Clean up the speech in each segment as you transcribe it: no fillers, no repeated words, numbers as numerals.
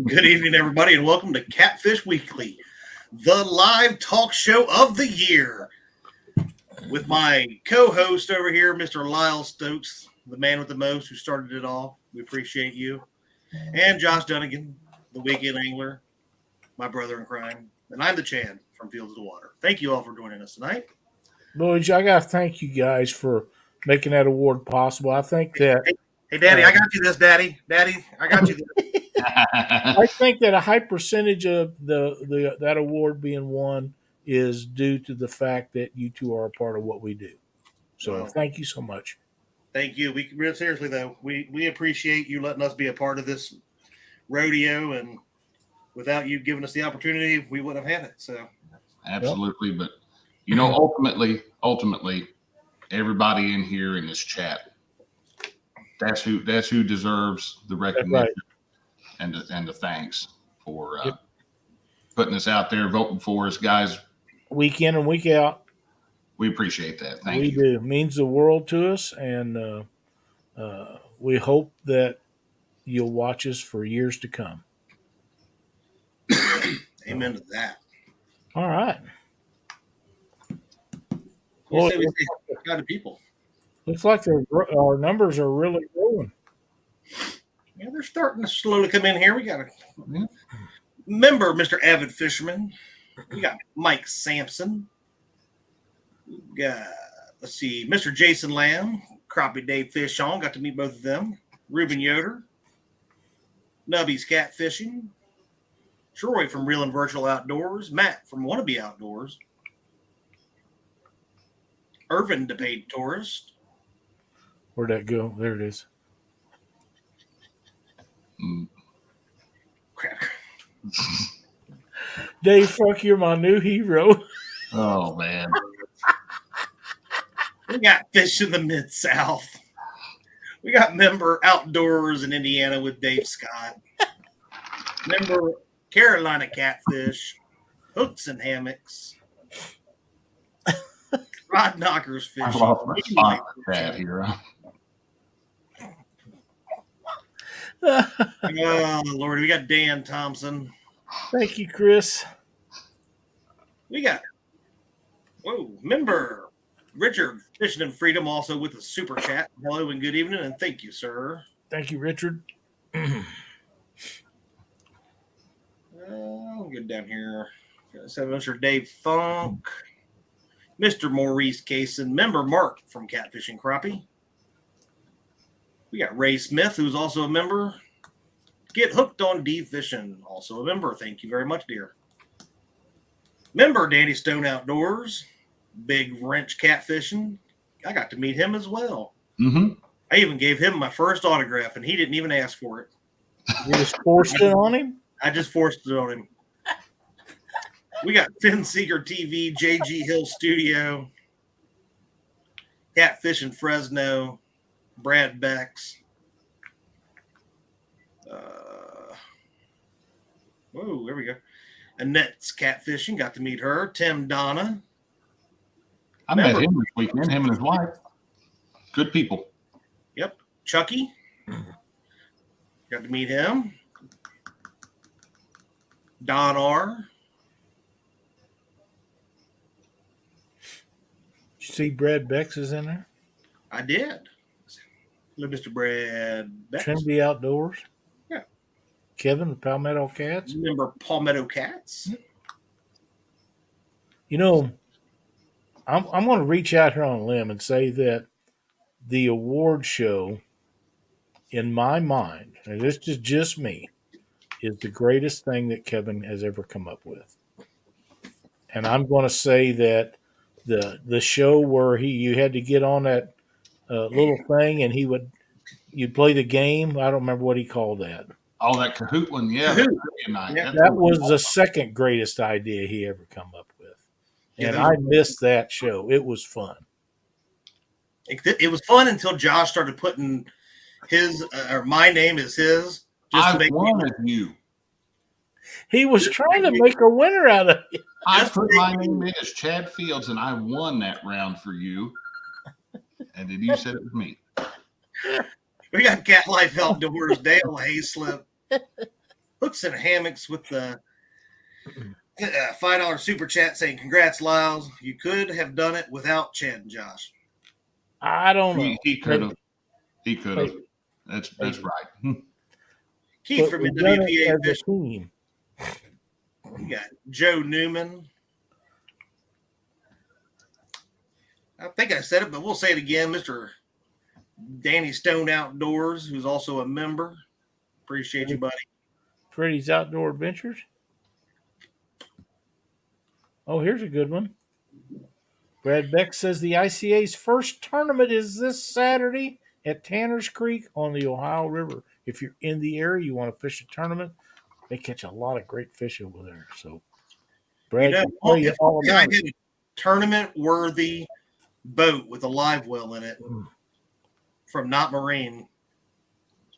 Good evening, everybody, and welcome to Catfish Weekly, the live talk show of the year. With my co-host over here, Mr. Lyle Stokes, the man with the most who started it all. We appreciate you. And Josh Dunnigan, the weekend angler, my brother in crime. And I'm the Chan from Fields to Water. Thank you all for joining us tonight. Boys, I got to thank you guys for making that award possible. I think that... Hey, Daddy, I got you this, Daddy. Daddy, I got you this. I think that a high percentage of that award being won is due to the fact that you two are a part of what we do. So thank you so much. Thank you. We real seriously though, we appreciate you letting us be a part of this rodeo, and without you giving us the opportunity, we wouldn't have had it. So absolutely, but you know, ultimately, everybody in here in this chat, that's who deserves the recognition and the thanks for putting us out there, voting for us, guys. Week in and week out. We appreciate that. Thank you. We do. It means the world to us, and we hope that you'll watch us for years to come. Amen to that. All right. Well, we got people. Looks like our numbers are really growing. Yeah, they're starting to slowly come in here. We got a member, Mr. Avid Fisherman. We got Mike Sampson. We got, let's see, Mr. Jason Lamb, Crappie Dave Fish On. Got to meet both of them. Ruben Yoder. Nubby's Catfishing. Troy from Real and Virtual Outdoors. Matt from Wannabe Outdoors. Irvin, the paid tourist. Where'd that go? There it is. Crap. Dave, fuck, you're my new hero. Oh, man. We got Fish in the Mid-South. We got member Outdoors in Indiana with Dave Scott. Member Carolina Catfish. Hooks and Hammocks. Rod Knockers Fishing. I lost my spot with that here. Oh, Lord. We got Dan Thompson. Thank you, Chris. We got, member Richard Fishing and Freedom, also with a super chat. Hello and good evening, and thank you, sir. Thank you, Richard. I'll get down here. So Mr. Dave Funk, Mr. Maurice Cason, member Mark from Catfishing Crappie. We got Ray Smith, who's also a member. Get Hooked on D Fishing, also a member. Thank you very much, dear. Member Danny Stone Outdoors, Big Wrench Catfishing. I got to meet him as well. Mm-hmm. I even gave him my first autograph, and he didn't even ask for it. You just forced it on him? I just forced it on him. We got Finn Seeger TV, JG Hill Studio, Catfish in Fresno, Brad Becks. There we go. Annette's Catfishing, got to meet her. Tim Donna. I met him this weekend, him and his wife. Good people. Yep. Chucky. Got to meet him. Don R. Did you see Brad Becks is in there? I did. Hello, Mr. Brad Becks. Trinity Outdoors. Yeah. Kevin, the Palmetto Cats. Remember Palmetto Cats? You know, I'm going to reach out here on a limb and say that the award show, in my mind, and this is just me, is the greatest thing that Kevin has ever come up with. And I'm going to say that the show where you had to get on that little thing and you'd play the game. I don't remember what he called that. Oh, that Kahoot one, yeah. That was the second greatest idea he ever come up with. And I missed that show. It was fun. It was fun until Josh started putting his or my name is his. I wanted you. He was trying to make a winner out of it. I put my name in as Chad Fields, and I won that round for you. And then you said it was me. We got Cat Life Outdoors, Dale Hayslip, hooks and hammocks with the $5 super chat saying, "Congrats, Lyles. You could have done it without Chad and Josh." I don't know. He could have. He could have. That's right. Keith from NWPA as a Fish. team. We got Joe Newman. I think I said it, but we'll say it again. Mr. Danny Stone Outdoors, who's also a member. Appreciate you, buddy. Freddy's Outdoor Adventures. Oh, here's a good one. Brad Beck says the ICA's first tournament is this Saturday at Tanner's Creek on the Ohio River. If you're in the area, you want to fish a tournament, they catch a lot of great fish over there. So, Brad, if I had a tournament-worthy boat with a live well in it from Not Marine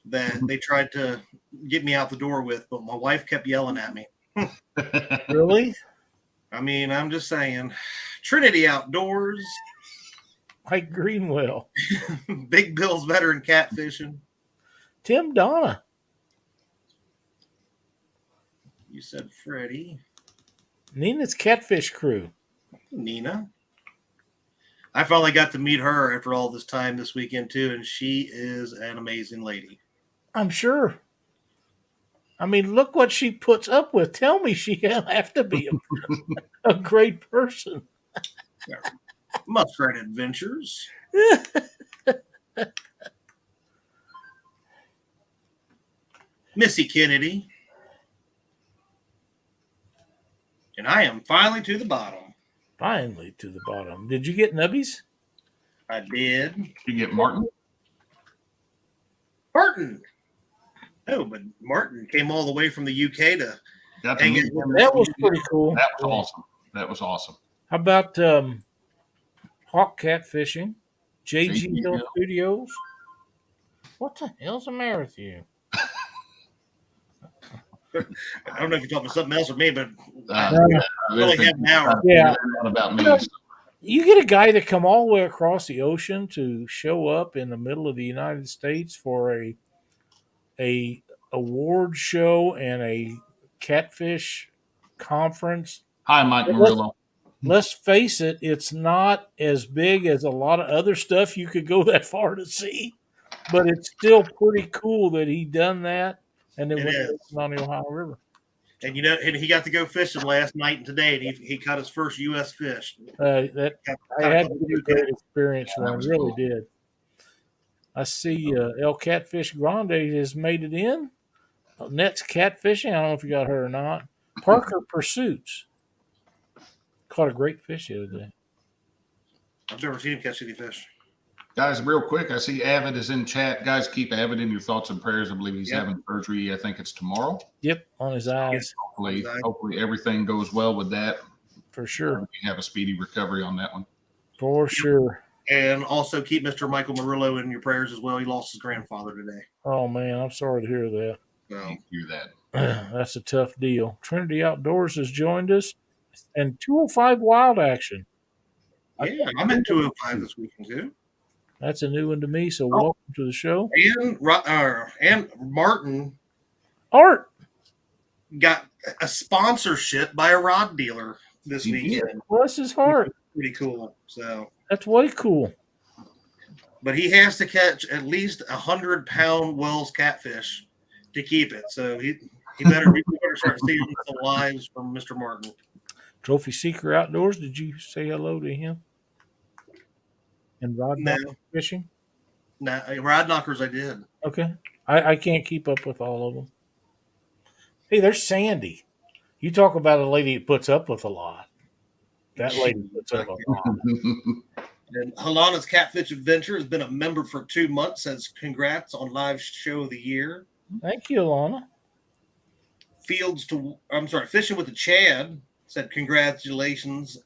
that they tried to get me out the door with, but my wife kept yelling at me. Really? I mean, I'm just saying. Trinity Outdoors. Mike Greenwell. Big Bill's veteran catfishing. Tim Donna. You said Freddie. Nina's Catfish Crew. Nina. I finally got to meet her after all this time this weekend, too, and she is an amazing lady. I'm sure. I mean, look what she puts up with. Tell me she have to be a great person. Muskrat Adventures. Missy Kennedy. And I am finally to the bottom. Finally to the bottom. Did you get nubbies? I did. You get Martin? Martin. No, but Martin came all the way from the UK to hang it. That was pretty cool. That was awesome. That was awesome. How about Hawk Catfishing? JG Hill Studios? What the hell's the matter with you? I don't know if you're talking about something else or me, but I only have an hour. Yeah. About me. You get a guy to come all the way across the ocean to show up in the middle of the United States for a award show and a catfish conference. Hi, Mike Murillo. Let's face it, it's not as big as a lot of other stuff you could go that far to see, but it's still pretty cool that he done that and then went on the Ohio River. And and he got to go fishing last night and today, and he caught his first U.S. fish. I had to be a great experience for him. Really did. I see El Catfish Grande has made it in. Net's Catfishing. I don't know if you got her or not. Parker Pursuits. Caught a great fish the other day. I've never seen him catch any fish. Guys, real quick, I see Avid is in chat. Guys, keep Avid in your thoughts and prayers. I believe he's having surgery. I think it's tomorrow. Yep, on his eyes. Hopefully everything goes well with that. For sure. We have a speedy recovery on that one. For sure. And also keep Mr. Michael Murillo in your prayers as well. He lost his grandfather today. Oh, man, I'm sorry to hear that. Hear that. That's a tough deal. Trinity Outdoors has joined us. And 205 Wild Action. Yeah, I'm at 205 this weekend, too. That's a new one to me, so welcome to the show. And Martin Art got a sponsorship by a rod dealer this weekend. Bless his heart. Pretty cool. So that's way cool. But he has to catch at least 100-pound Wells catfish to keep it. So he better start seeing some lives from Mr. Martin. Trophy Seeker Outdoors. Did you say hello to him? And Rod Knocker Fishing? No, Rod Knockers I did. Okay. I can't keep up with all of them. Hey, there's Sandy. You talk about a lady that puts up with a lot. That lady puts up a lot. And Halana's Catfish Adventure has been a member for 2 months. Says congrats on live show of the year. Thank you, Alana. Fishing with the Chad said congratulations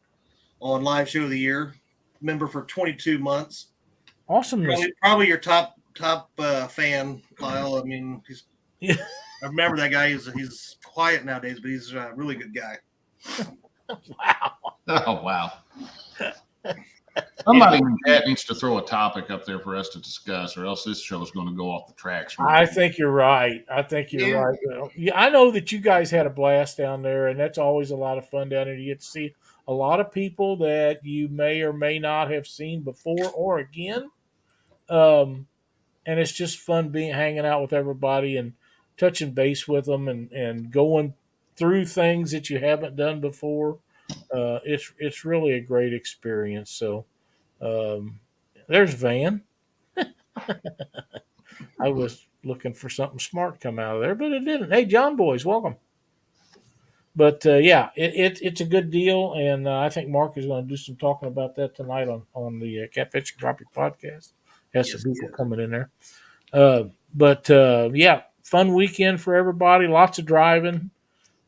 on live show of the year. Member for 22 months. Awesome. Probably your top fan, Lyle. I mean, I remember that guy. He's quiet nowadays, but he's a really good guy. Wow. Oh, wow. Somebody in the chat needs to throw a topic up there for us to discuss, or else this show is going to go off the tracks. I think you're right. I think you're right. Well, yeah, I know that you guys had a blast down there, and that's always a lot of fun down there. You get to see a lot of people that you may or may not have seen before or again. And it's just fun hanging out with everybody and touching base with them and going through things that you haven't done before. It's really a great experience. So there's Van. I was looking for something smart to come out of there, but it didn't. Hey, John Boys, welcome. But yeah, it's a good deal, and I think Mark is going to do some talking about that tonight on the Catfish and Crappie podcast. Has some people coming in there. But yeah, fun weekend for everybody. Lots of driving.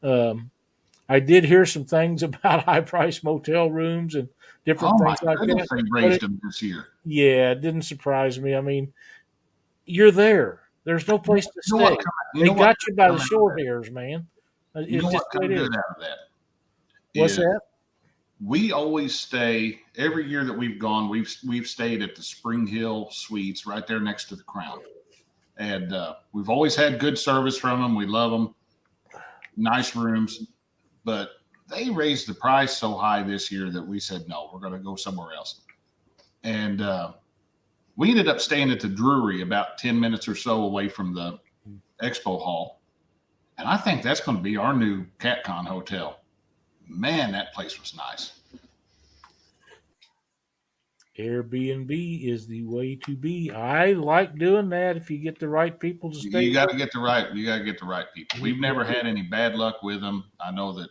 I did hear some things about high-priced motel rooms and different things like that. They raised them this year. Yeah, it didn't surprise me. I mean, you're there. There's no place to stay. They got you by the short hairs, man. You know what comes good out of that? What's that? We always stay every year that we've gone. We've stayed at the Spring Hill Suites right there next to the Crown, and we've always had good service from them. We love them, nice rooms, but they raised the price so high this year that we said no, we're going to go somewhere else, and we ended up staying at the Drury about 10 minutes or so away from the expo hall, and I think that's going to be our new CatCon hotel. Man, that place was nice. Airbnb is the way to be. I like doing that if you get the right people to stay. You got to get the right people. We've never had any bad luck with them. I know that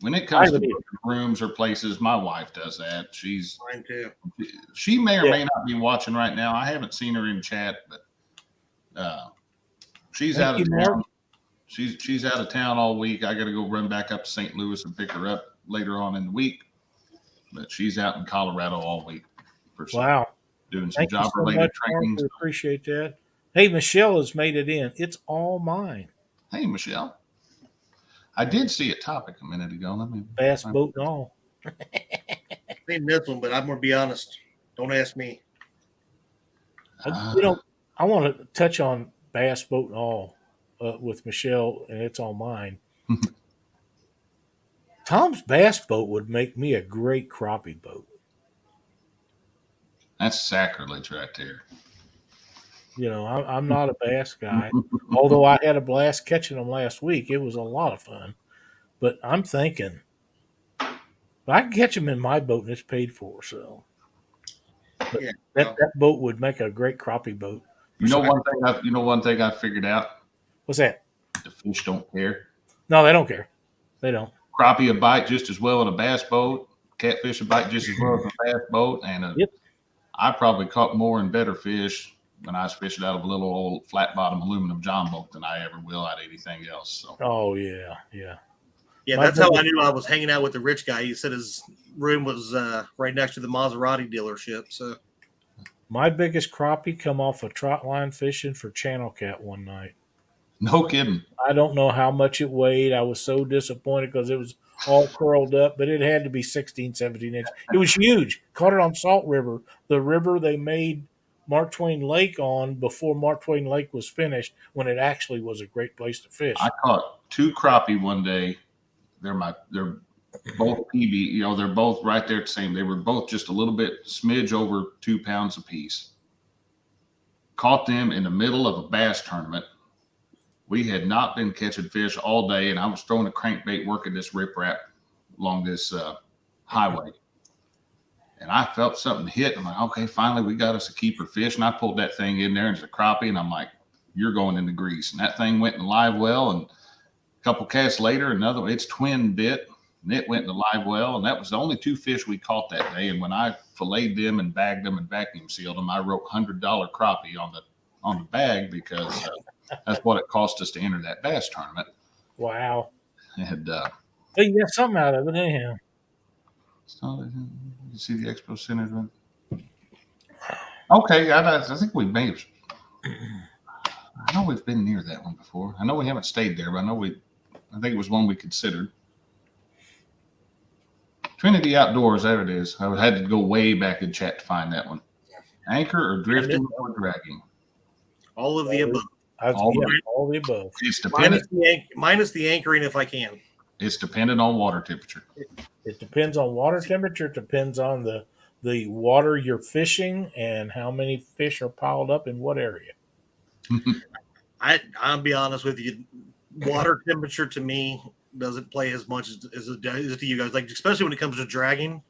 when it comes to rooms or places, my wife does that. Mine too. She may or may not be watching right now. I haven't seen her in chat, but she's out of town. She's out of town all week. I got to go run back up to St. Louis and pick her up later on in the week. But she's out in Colorado all week. Doing some job-related training. I appreciate that. Hey, Michelle has made it in. It's all mine. Hey, Michelle. I did see a topic a minute ago. Bass boat and all. I seen this one, but I'm going to be honest. Don't ask me. I want to touch on bass boat and all. With Michelle, and it's all mine. Tom's bass boat would make me a great crappie boat. That's sacrilege right there. You know, I'm not a bass guy, although I had a blast catching them last week. It was a lot of fun. But I'm thinking, I can catch them in my boat, and it's paid for. So that boat would make a great crappie boat. You know one thing I figured out. What's that? The fish don't care. No, they don't care. They don't. Crappie will bite just as well in a bass boat. Catfish will bite just as well in a bass boat. And I probably caught more and better fish when I was fishing out of a little old flat bottom aluminum John boat than I ever will out of anything else. So. Oh, yeah. Yeah, that's how I knew I was hanging out with the rich guy. He said his room was right next to the Maserati dealership. So my biggest crappie come off a trot line fishing for channel cat one night. No kidding. I don't know how much it weighed. I was so disappointed because it was all curled up, but it had to be 16, 17 inches. It was huge. Caught it on Salt River, the river they made Mark Twain Lake on before Mark Twain Lake was finished, when it actually was a great place to fish. I caught 2 crappie one day. They're both PB. They're both right there the same. They were both just a little bit smidge over 2 pounds apiece. Caught them in the middle of a bass tournament. We had not been catching fish all day, and I was throwing a crankbait working this riprap along this highway. And I felt something hit. I'm like, okay, finally we got us a keeper fish. And I pulled that thing in there, and it's a crappie, and I'm like, you're going in the grease. And that thing went in live well, and a couple casts later, another one, it's twin bit, and it went in the live well. And that was the only 2 fish we caught that day. And when I filleted them and bagged them and vacuum sealed them, I wrote $100 crappie on the bag because that's what it cost us to enter that bass tournament. Wow. And you got something out of it anyhow. So you see the Expo Center. Okay, I think we may have. I know we've been near that one before. I know we haven't stayed there, but I think it was one we considered. Trinity Outdoors, there it is. I had to go way back in chat to find that one. Anchor or drifting or dragging? All of the above. All the above. It's dependent. Minus the anchoring if I can. It's dependent on water temperature. It depends on water temperature. It depends on the water you're fishing and how many fish are piled up in what area. I'll be honest with you. Water temperature to me doesn't play as much as it does to you guys. Like, especially when it comes to dragging,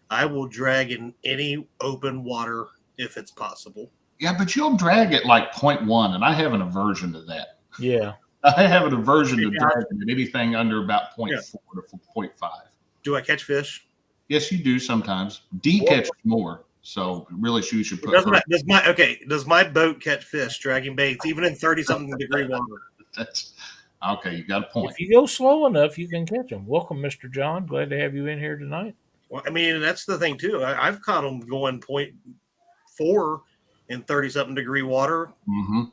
I will drag in any open water if it's possible. Yeah, but you'll drag it like 0.1, and I have an aversion to that. Yeah. I have an aversion to dragging anything under about 0.4 to 0.5. Do I catch fish? Yes, you do sometimes. D catches more, so really you should put. Does my boat catch fish dragging baits even in 30-something degree water? That's okay. You got a point. If you go slow enough, you can catch them. Welcome, Mr. John. Glad to have you in here tonight. Well, I mean, that's the thing too. I've caught them going 0.4 in 30-something degree water. Mm-hmm.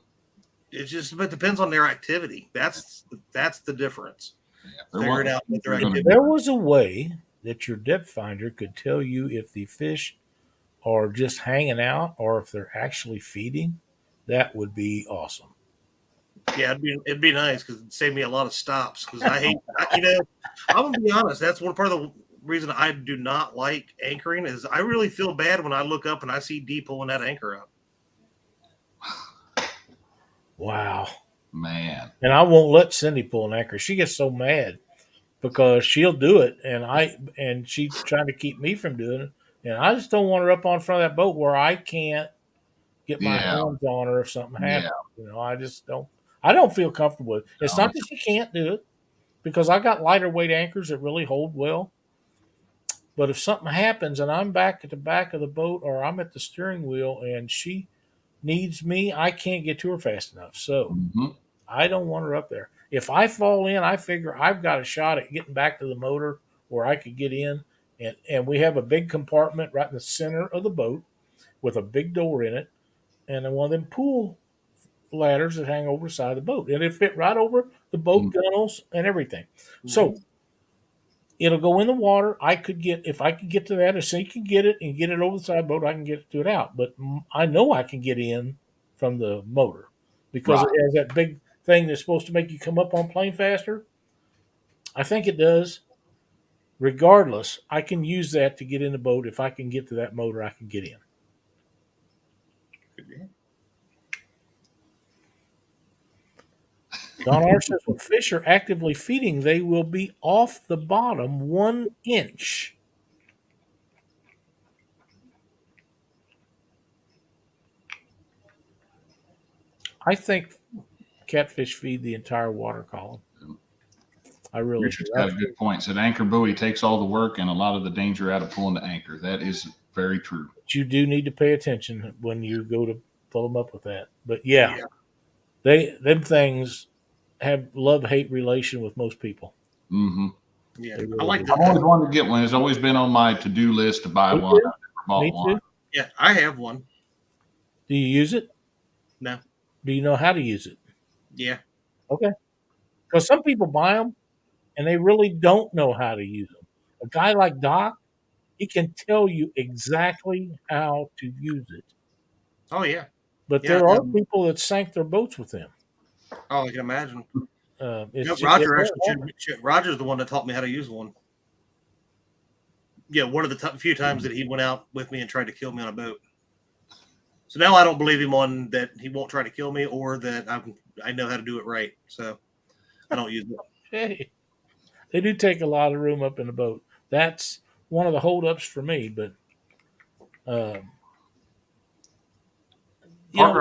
It depends on their activity. That's the difference. Yeah, Figure it out with their activity. If there was a way that your depth finder could tell you if the fish are just hanging out or if they're actually feeding, that would be awesome. Yeah, it'd be nice because it'd save me a lot of stops. Because I'm gonna be honest. That's one part of the reason I do not like anchoring is I really feel bad when I look up and I see D pulling that anchor out. Wow, man! And I won't let Cindy pull an anchor. She gets so mad because she'll do it, and she's trying to keep me from doing it, and I just don't want her up on front of that boat where I can't get my hands on her if something happens. Yeah. I just don't. I don't feel comfortable with it. It's not that she can't do it because I got lighter weight anchors that really hold well. But if something happens and I'm back at the back of the boat or I'm at the steering wheel and she needs me, I can't get to her fast enough. So I don't want her up there. If I fall in, I figure I've got a shot at getting back to the motor where I could get in. And we have a big compartment right in the center of the boat with a big door in it. And then one of them pool ladders that hang over the side of the boat. And it fit right over the boat gunnels and everything. So it'll go in the water. If I could get to that, if she can get it and get it over the side of the boat, I can get it out. But I know I can get in from the motor because it has that big thing that's supposed to make you come up on plane faster. I think it does. Regardless, I can use that to get in the boat. If I can get to that motor, I can get in. Don R says, when fish are actively feeding, they will be off the bottom 1 inch. I think catfish feed the entire water column. I really Richard's got a good point. Said anchor buoy takes all the work and a lot of the danger out of pulling the anchor. That is very true. But you do need to pay attention when you go to pull them up with that. But them things have love-hate relation with most people. Mm-hmm. Yeah, really I like that. I've always wanted to get one. It's always been on my to-do list to buy one. I've never bought one. Yeah, I have one. Do you use it? No. Do you know how to use it? Yeah. Okay. Because some people buy them and they really don't know how to use them. A guy like Doc, he can tell you exactly how to use it. Oh, yeah. But there are people that sank their boats with them. Oh, I can imagine. Roger Roger's the one that taught me how to use one. Yeah, one of the few times that he went out with me and tried to kill me on a boat. So now I don't believe him on that he won't try to kill me or that I know how to do it right. So I don't use it. Hey, they do take a lot of room up in the boat. That's one of the holdups for me. But Parker,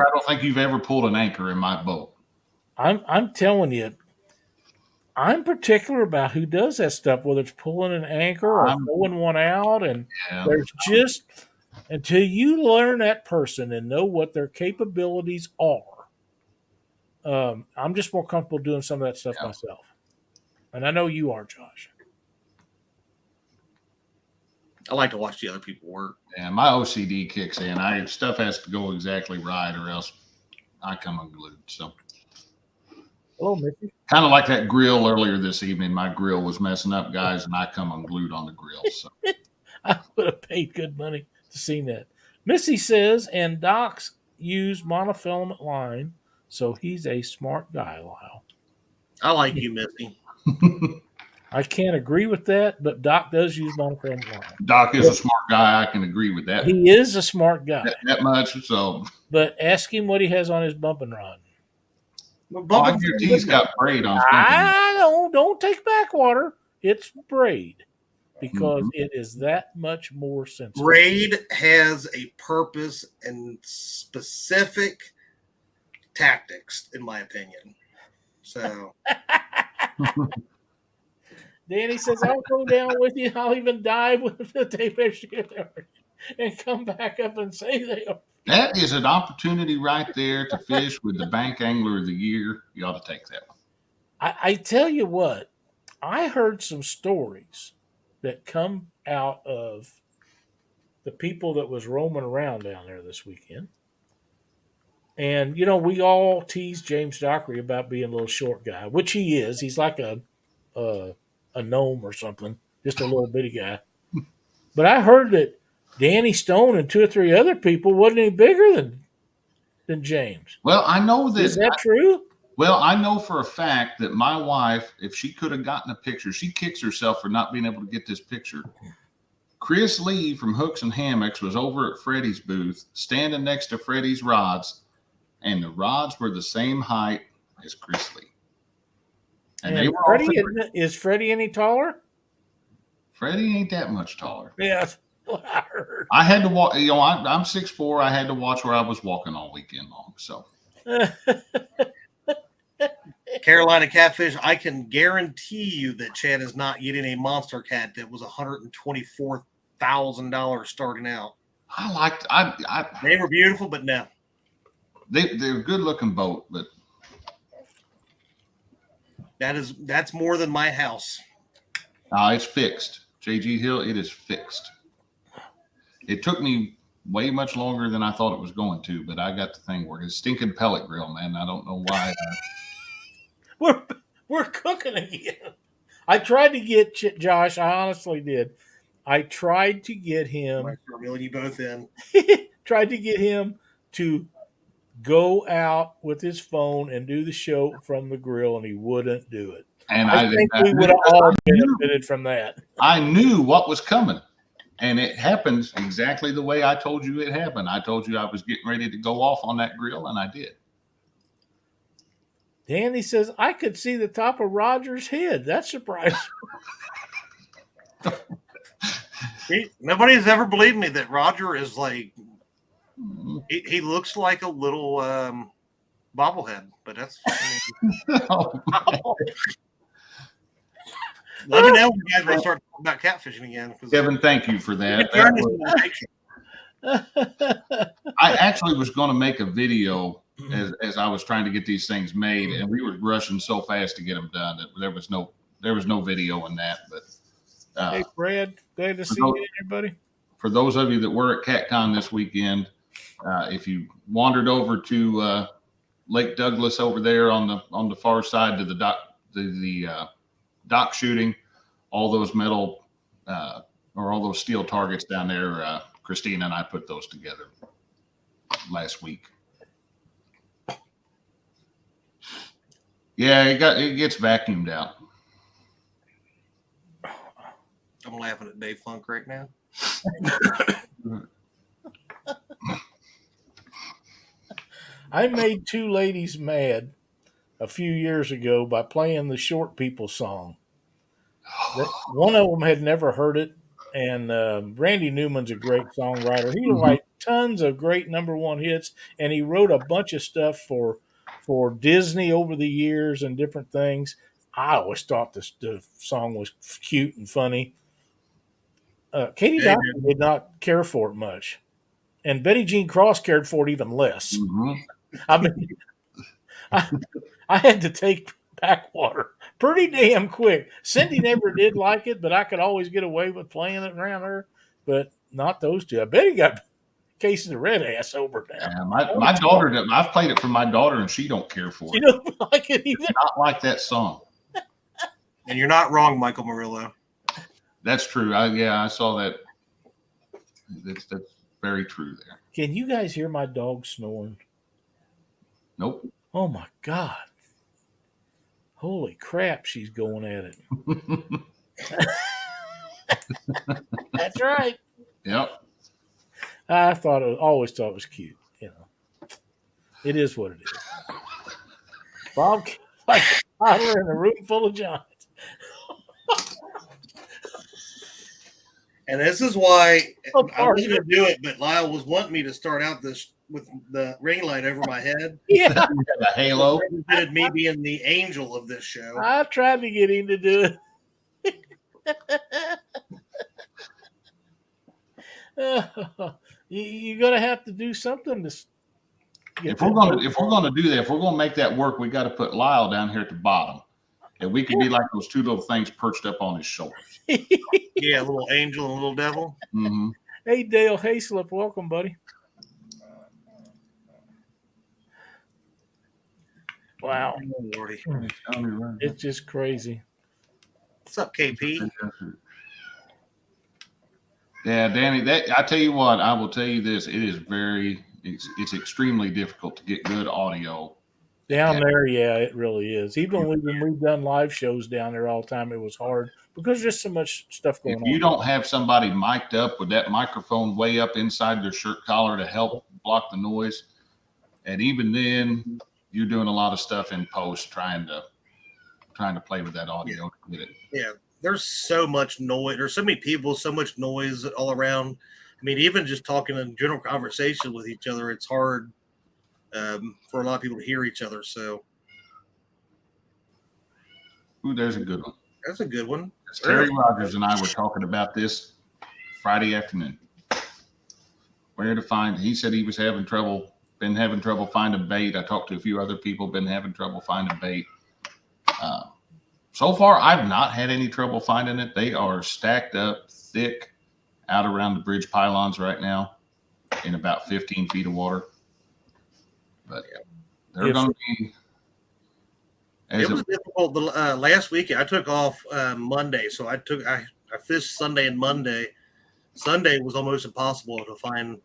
I don't think you've ever pulled an anchor in my boat. I'm telling you, I'm particular about who does that stuff, whether it's pulling an anchor or throwing one out. And there's just, until you learn that person and know what their capabilities are, I'm just more comfortable doing some of that stuff myself. And I know you are, Josh. I like to watch the other people work. Yeah, my OCD kicks in. Stuff has to go exactly right or else I come unglued. So Hello, Mickey. Kind of like that grill earlier this evening. My grill was messing up, guys, and I come unglued on the grill. So I would have paid good money to see that. Missy says, and Doc's use monofilament line, so he's a smart guy, Lyle. I like you, Missy. I can't agree with that, but Doc does use monofilament line. Doc is a smart guy. I can agree with that. He is a smart guy. That much. So, but ask him what he has on his bumping rod. I guarantee he's got braid on his bumping rod. Don't take backwater. It's braid because it is that much more sensitive. Braid has a purpose and specific tactics, in my opinion. So. Danny says, I'll go down with you. I'll even dive with the tape and come back up and say they are. That is an opportunity right there to fish with the Bank Angler of the Year. You ought to take that one. I tell you what, I heard some stories that come out of the people that was roaming around down there this weekend. And, we all tease James Dockery about being a little short guy, which he is. He's like a gnome or something, just a little bitty guy. But I heard that Danny Stone and 2 or 3 other people wasn't any bigger than James. Well, I know that. Is that true? Well, I know for a fact that my wife, if she could have gotten a picture, she kicks herself for not being able to get this picture. Chris Lee from Hooks and Hammocks was over at Freddie's booth, standing next to Freddie's rods, and the rods were the same height as Chris Lee. And they were Freddie, is Freddie any taller? Freddie ain't that much taller. Yeah, that's what I heard. I had to walk. I'm 6'4". I had to watch where I was walking all weekend long. So, Carolina Catfish, I can guarantee you that Chad is not getting a monster cat that was $124,000 starting out. They were beautiful, but no. They're a good looking boat, but. That's more than my house. It's fixed. JG Hill, it is fixed. It took me way much longer than I thought it was going to, but I got the thing working. Stinking pellet grill, man. I don't know why. We're cooking again. I tried to get Josh. I honestly did. I tried to get him. I'm reeling you both in. Tried to get him to go out with his phone and do the show from the grill, and he wouldn't do it. And I think we would have all benefited from that. I knew what was coming, and it happened exactly the way I told you it happened. I told you I was getting ready to go off on that grill, and I did. Danny says, I could see the top of Roger's head. That's surprising. Nobody's ever believed me that Roger is like, he looks like a little bobblehead, but that's. Let me know when you guys will start talking about catfishing again. Kevin, thank you for that. I actually was going to make a video as I was trying to get these things made, and we were rushing so fast to get them done that there was no video in that. But hey, Brad, glad to see you, everybody. For those of you that were at CatCon this weekend, if you wandered over to Lake Douglas over there on the far side to the dock shooting, all those metal or all those steel targets down there, Christina and I put those together last week. Yeah, it gets vacuumed out. I'm laughing at Dave Funk right now. I made 2 ladies mad a few years ago by playing the Short People song. One of them had never heard it, and Randy Newman's a great songwriter. He writes tons of great #1 hits, and he wrote a bunch of stuff for Disney over the years and different things. I always thought the song was cute and funny. Katie Dockery did not care for it much, and Betty Jean Cross cared for it even less. I mean, I had to take backwater pretty damn quick. Cindy never did like it, but I could always get away with playing it around her, but not those two. Betty got case of the red ass over now. Yeah, my daughter, I've played it for my daughter, and she don't care for She it. don't like it either. Not like that song. And you're not wrong, Michael Murillo. That's true. I saw that. That's very true there. Can you guys hear my dog snoring? Nope. Oh my God. Holy crap, she's going at it. That's right. Yep. I always thought it was cute. You know, it is what it is. Bob, like a toddler in a room full of giants. And this is why Oh, I was going to do it, but Lyle was wanting me to start out this with the ring light over my head. Yeah, The halo. Represented me being the angel of this show. I tried to get him to do it. You're gonna have to do something to. If we're gonna do that, if we're gonna make that work, we got to put Lyle down here at the bottom, and we can be like those two little things perched up on his shoulders. Yeah, a little angel and a little devil. Mm-hmm. Hey, Dale Hayslip, welcome, buddy. Wow, Oh, Lordy. it's just crazy. What's up, KP? Yeah, Danny. I tell you what, I will tell you this: it is it's extremely difficult to get good audio Down there, yeah, it really is. Even when we've done live shows down there all the time, it was hard because there's so much stuff going on. If you don't have somebody mic'd up with that microphone way up inside their shirt collar to help block the noise, and even then, you're doing a lot of stuff in post trying to play with that audio to get it. Yeah, there's so much noise. There's so many people, so much noise all around. I mean, even just talking in general conversation with each other, it's hard for a lot of people to hear each other. So, Ooh, there's a good one. that's a good one. Terry Rogers and I were talking about this Friday afternoon. Where to find? He said he was been having trouble finding bait. I talked to a few other people, been having trouble finding bait. So far, I've not had any trouble finding it. They are stacked up thick out around the bridge pylons right now in about 15 feet of water. But they're going to be. It was difficult. Last weekend, I took off Monday, so I fished Sunday and Monday. Sunday was almost impossible to find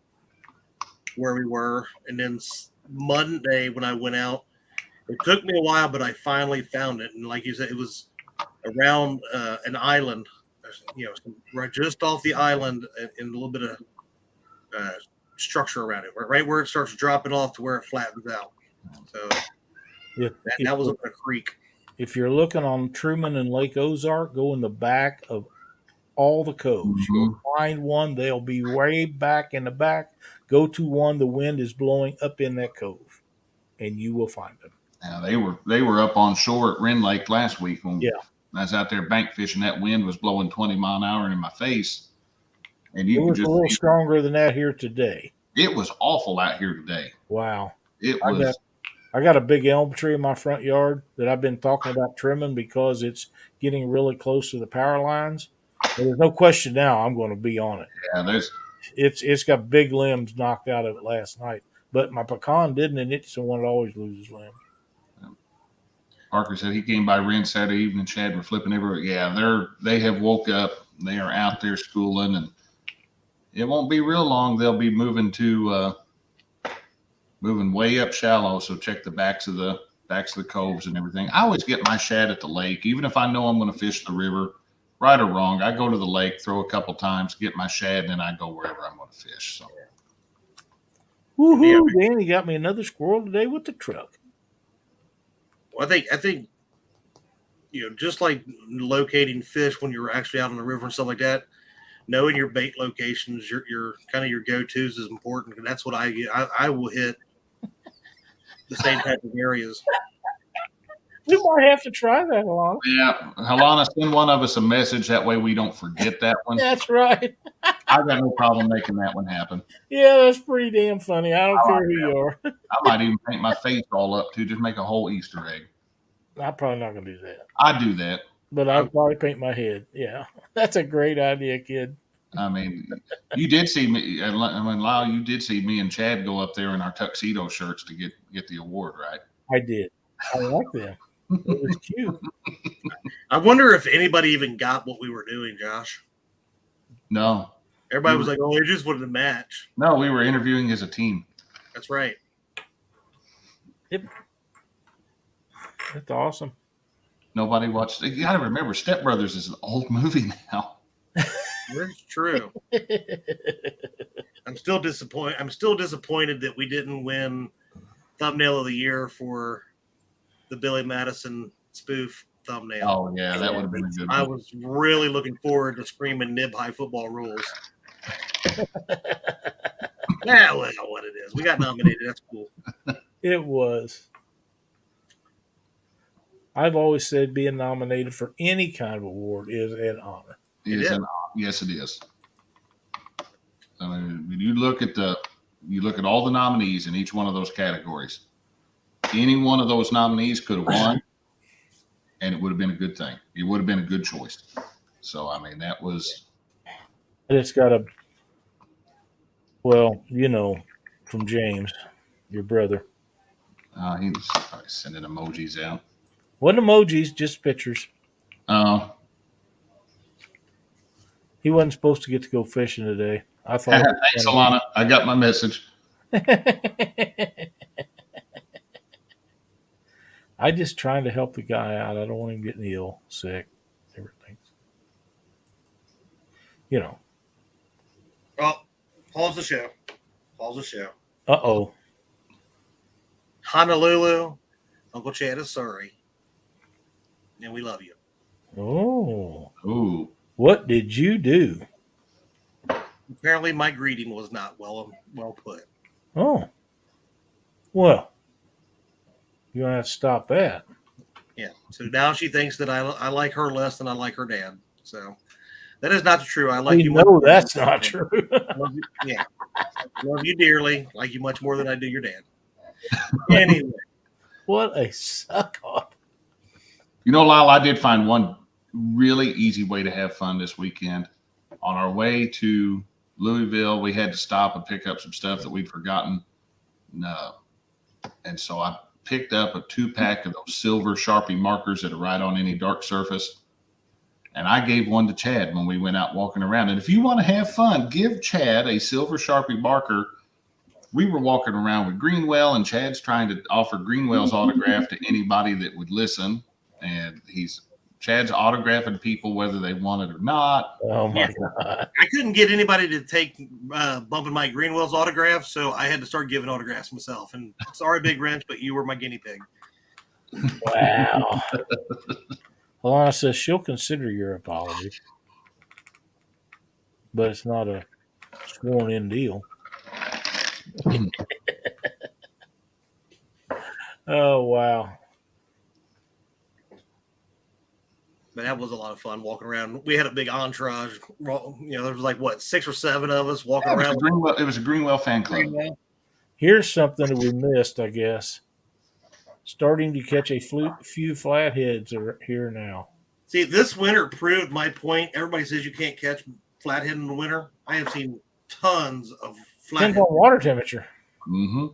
where we were, and then Monday when I went out, it took me a while, but I finally found it. And like you said, it was around an island, right just off the island, and a little bit of structure around it, right where it starts dropping off to where it flattens out. So. That was up a creek. If you're looking on Truman and Lake Ozark, go in the back of all the coves. Mm-hmm. You'll find one. They'll be way back in the back. Go to one. The wind is blowing up in that cove, and you will find them. Now they were up on shore at Wren Lake last week when I was out there bank fishing. That wind was blowing 20 mile an hour in my face, and it was a little stronger than that here today. It was awful out here today. Wow, it was. I got a big elm tree in my front yard that I've been talking about trimming because it's getting really close to the power lines. But there's no question now I'm going to be on it. Yeah, it's got big limbs knocked out of it last night. But my pecan didn't, and it's the one that always loses limbs. Parker said he came by Wren Saturday evening. Chad were flipping everywhere. Yeah, they have woke up. They are out there schooling, and it won't be real long. They'll be moving way up shallow, so check the backs of the coves and everything. I always get my shad at the lake, even if I know I'm going to fish the river, right or wrong. I go to the lake, throw a couple times, get my shad, and then I go wherever I'm going to fish. So, woohoo! Yeah. Danny got me another squirrel today with the truck. Well, I think just like locating fish when you're actually out on the river and stuff like that, knowing your bait locations, your kind of your go-tos is important, and that's what I get. I will hit the same type of areas. We might have to try that, Alana. Yeah, Alana, send one of us a message. That way we don't forget that one. That's right. I've got no problem making that one happen. Yeah, that's pretty damn funny. I don't care who you are. I might even paint my face all up, too. Just make a whole Easter egg. I'm probably not going to do that. I do that. But I'd probably paint my head. Yeah, that's a great idea, kid. I mean, you did see me. I mean, Lyle, you did see me and Chad go up there in our tuxedo shirts to get the award, right? I did. I like them. It was cute. I wonder if anybody even got what we were doing, Josh. No. Everybody was like, "Oh, they just wanted to match." No, we were interviewing as a team. That's right. Yep. That's awesome. Nobody watched. You got to remember, Step Brothers is an old movie now. It's true. I'm still disappointed. I'm still disappointed that we didn't win thumbnail of the year for the Billy Madison spoof thumbnail. Oh yeah, that would have been a good one. I was really looking forward to screaming "Nib High Football Rules." Yeah, well, what it is. We got nominated. That's cool. It was. I've always said being nominated for any kind of award is an honor. Yes, it is. I mean, when you look at all the nominees in each one of those categories. Any one of those nominees could have won, and it would have been a good thing. It would have been a good choice. So, I mean, that was. I just got a. Well, from James, your brother. He was probably sending emojis out. Wasn't emojis, just pictures. Oh. He wasn't supposed to get to go fishing today. I thought. Thanks, Alana. I got my message. I just trying to help the guy out. I don't want him getting ill, sick, everything. Oh, pause the show. Pause the show. Uh-oh. Honolulu, Uncle Chad is sorry. And we love you. Oh. Ooh. What did you do? Apparently my greeting was not well put. Oh. Well. You're going to have to stop that. Yeah. So now she thinks that I like her less than I like her dad. So that is not true. I like you. No, that's not true. Yeah. Love you dearly. Like you much more than I do your dad. Anyway. What a suck up. Lyle, I did find one really easy way to have fun this weekend. On our way to Louisville, we had to stop and pick up some stuff that we'd forgotten. No. And so I picked up a 2-pack of those silver Sharpie markers that are right on any dark surface. And I gave one to Chad when we went out walking around. And if you want to have fun, give Chad a silver Sharpie marker. We were walking around with Greenwell, and Chad's trying to offer Greenwell's autograph to anybody that would listen. And Chad's autographing people whether they want it or not. Oh, my God. I couldn't get anybody to take Bumping Mike Greenwell's autograph, so I had to start giving autographs myself. And sorry, Big Wrench, but you were my guinea pig. Wow. Alana says she'll consider your apology, but it's not a sworn-in deal. Oh, wow. But that was a lot of fun walking around. We had a big entourage. There was like, 6 or 7 of us walking around. It was a Greenwell fan club. Here's something that we missed, I guess. Starting to catch a few flatheads are here now. See, this winter proved my point. Everybody says you can't catch flathead in the winter. I have seen tons of flathead. Depends on water temperature. Mm-hmm.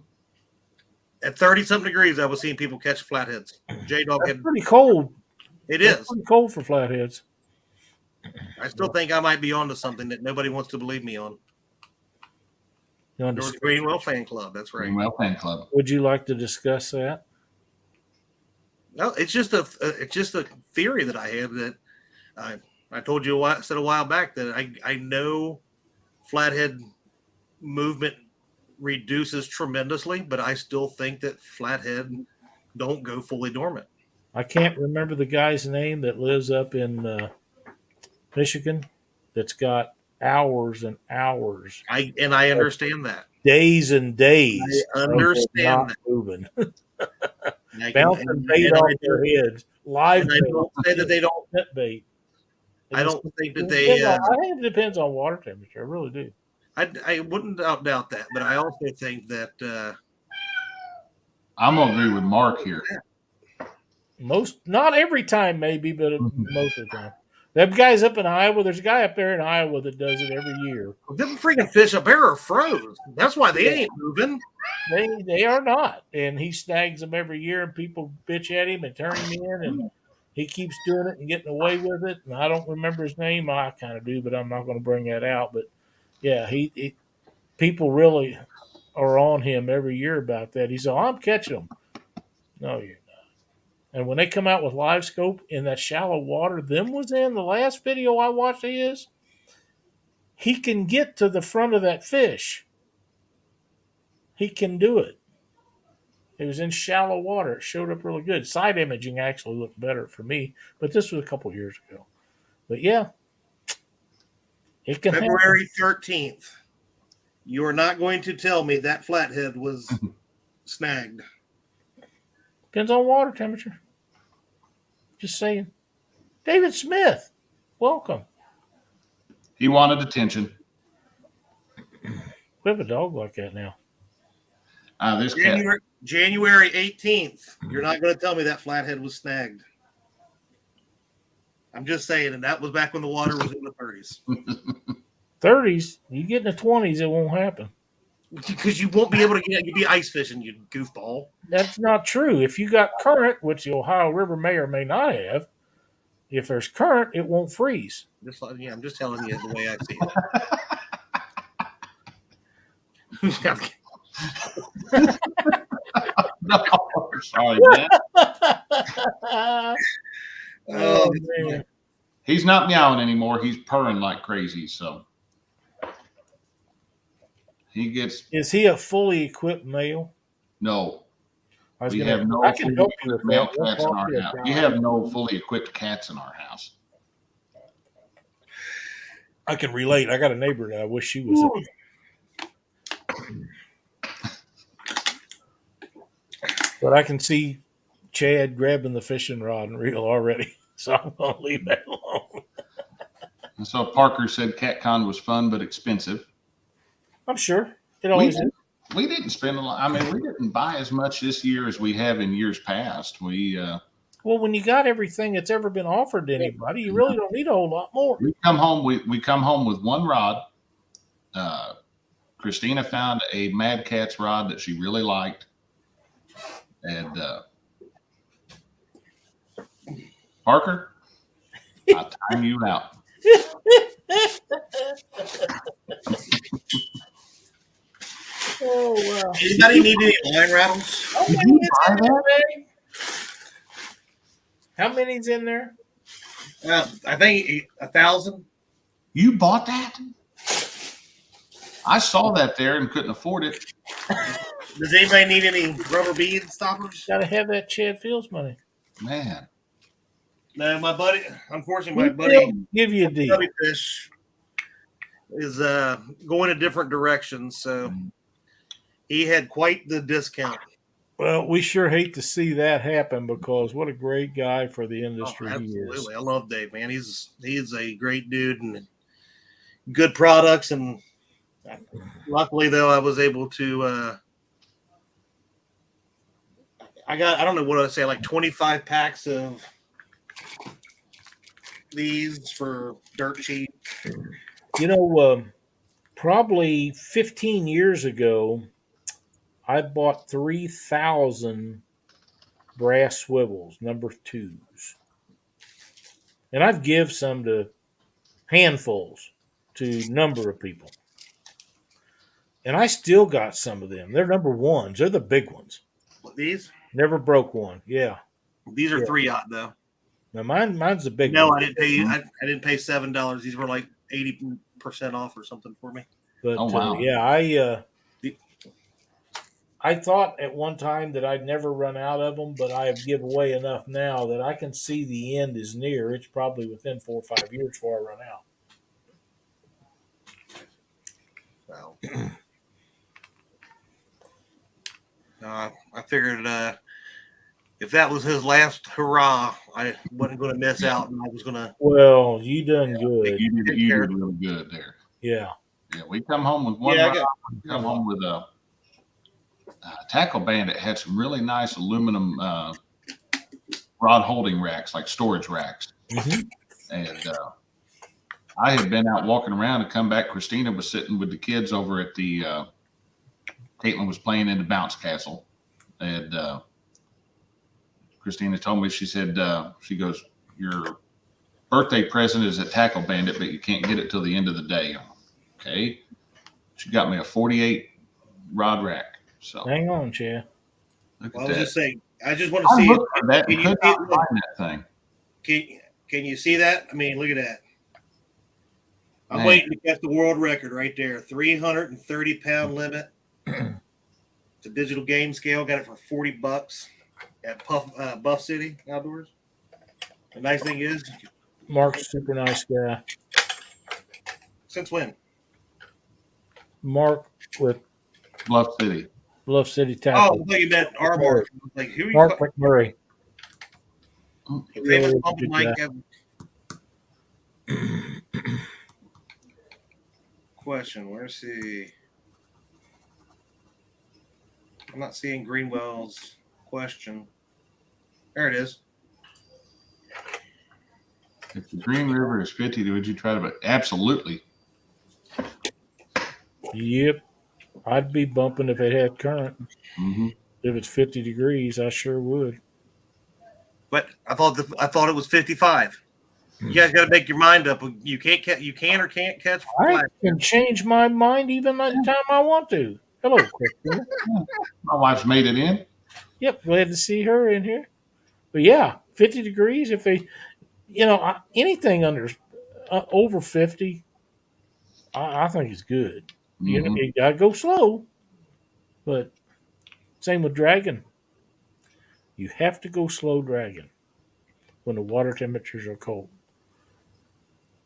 At 30-something degrees, I was seeing people catch flatheads. J-Dog had pretty cold. It is pretty cold for flatheads. I still think I might be onto something that nobody wants to believe me on. Greenwell Fan Club. That's right. Greenwell Fan Club. Would you like to discuss that? No, it's just a theory that I have that I told you a while back that I know flathead movement reduces tremendously, but I still think that flathead don't go fully dormant. I can't remember the guy's name that lives up in Michigan that's got hours and hours. I understand that. Days and days. I understand that. Moving. Bouncing bait off their heads. Live bait. I don't say that they don't net bait. I don't think that they I think it depends on water temperature. I really do. I wouldn't doubt that, but I also think that I'm gonna agree with Mark here. Not every time, maybe, but most of the time. Them guys up in Iowa, there's a guy up there in Iowa that does it every year. Them freaking fish up there are froze. That's why they ain't moving. They are not. And he snags them every year, and people bitch at him and turn him in, and he keeps doing it and getting away with it. And I don't remember his name. I kind of do, but I'm not going to bring that out. But yeah, people really are on him every year about that. He said, I'm catching them. No, you're not. And when they come out with live scope in that shallow water, them was in the last video I watched of his, he can get to the front of that fish. He can do it. It was in shallow water. It showed up really good. Side imaging actually looked better for me, but this was a couple years ago. But yeah, it can February 13th. You are not going to tell me that flathead was snagged. Depends on water temperature. Just saying. David Smith, welcome. He wanted attention. We have a dog like that now. This cat. January 18th. You're not going to tell me that flathead was snagged. I'm just saying, and that was back when the water was in the 30s. 30s, you get in the 20s, it won't happen. Because you won't be able to you'd be ice fishing, you goofball. That's not true. If you got current, which the Ohio River may or may not have, if there's current, it won't freeze. I'm just telling you the way I see it. No, sorry, man. Oh, man. He's not meowing anymore. He's purring like crazy. So he gets. Is he a fully equipped male? No. I We have no can help you with male that. cats in our house. We have no fully equipped cats in our house. I can relate. I got a neighbor that I wish she was. But I can see Chad grabbing the fishing rod and reel already, so I'm going to leave that alone. And so Parker said CatCon was fun but expensive. I'm sure it always is. We didn't spend a lot. I mean, we didn't buy as much this year as we have in years past. Well, when you got everything that's ever been offered to anybody, you really don't need a whole lot more. We come home. We come home with one rod. Christina found a Mad Catz rod that she really liked, and Parker, I'll time you out. Oh wow! Anybody need any line rattles? Did you buy that? How many's in there? I think 1,000. You bought that? I saw that there and couldn't afford it. Does anybody need any rubber bead stoppers? Got to have that Chad Fields money. Man. No, my buddy. Unfortunately, my buddy give you a deal. Chubby Fish is going a different direction, so he had quite the discount. Well, we sure hate to see that happen because what a great guy for the industry he is. Absolutely, I love Dave, man. He's a great dude and good products. And luckily, though, I was able to. I don't know what I say, like 25 packs of these for dirt cheap. You know, probably 15 years ago, I bought 3,000 brass swivels, number 2s. And I've give some to handfuls to a number of people. And I still got some of them. They're number 1s. They're the big ones. What, these? Never broke one. Yeah. These are 3-aught, though. Now mine's the big No, one. I didn't pay. I didn't pay $7. These were like 80% off or something for me. But oh, wow. yeah, I thought at one time that I'd never run out of them, but I have given away enough now that I can see the end is near. It's probably within 4 or 5 years before I run out. Wow. I figured if that was his last hurrah, I wasn't going to miss out, and I was going to. Well, you done good. You did really good there. Yeah. Yeah, we come home with one rod. We come home with a tackle band that had some really nice aluminum rod holding racks, like storage racks. Mm-hmm. And I had been out walking around and come back. Christina was sitting with the kids over at the Caitlin was playing in the bounce castle. And Christina told me, she said, she goes, your birthday present is a tackle bandit, but you can't get it till the end of the day. Okay. She got me a 48 rod rack. So hang on, Chad. Look Well, at I was that. just saying, I just want to I see looked for that Can and you could see not find that thing. Can you see that? I mean, look at that. I'm Man. waiting to get the world record right there. 330-pound limit. It's a digital game scale. Got it for $40 at Buff City Outdoors. The nice thing is, Mark's super nice guy. since when? Mark with Bluff City. Bluff City Oh, Tackle. I thought you meant our Mark. Like, who are you Mark talking? McMurray. Famous Really Uncle good Mike. guy. Question. Where's he? I'm not seeing Greenwell's question. There it is. If the Green River is 50, would you try to? Absolutely. Yep. I'd be bumping if it had current. Mm-hmm. If it's 50 degrees, I sure would. But I thought it was 55. You guys got to make your mind up. You can or can't catch I flash. can change my mind even at the time I want to. Hello, Christina. My wife's made it in. Yep, glad to see her in here. But yeah, 50 degrees. If they, anything under over 50, I think is good. Mm-hmm. You gotta go slow, but same with dragging. You have to go slow dragging when the water temperatures are cold.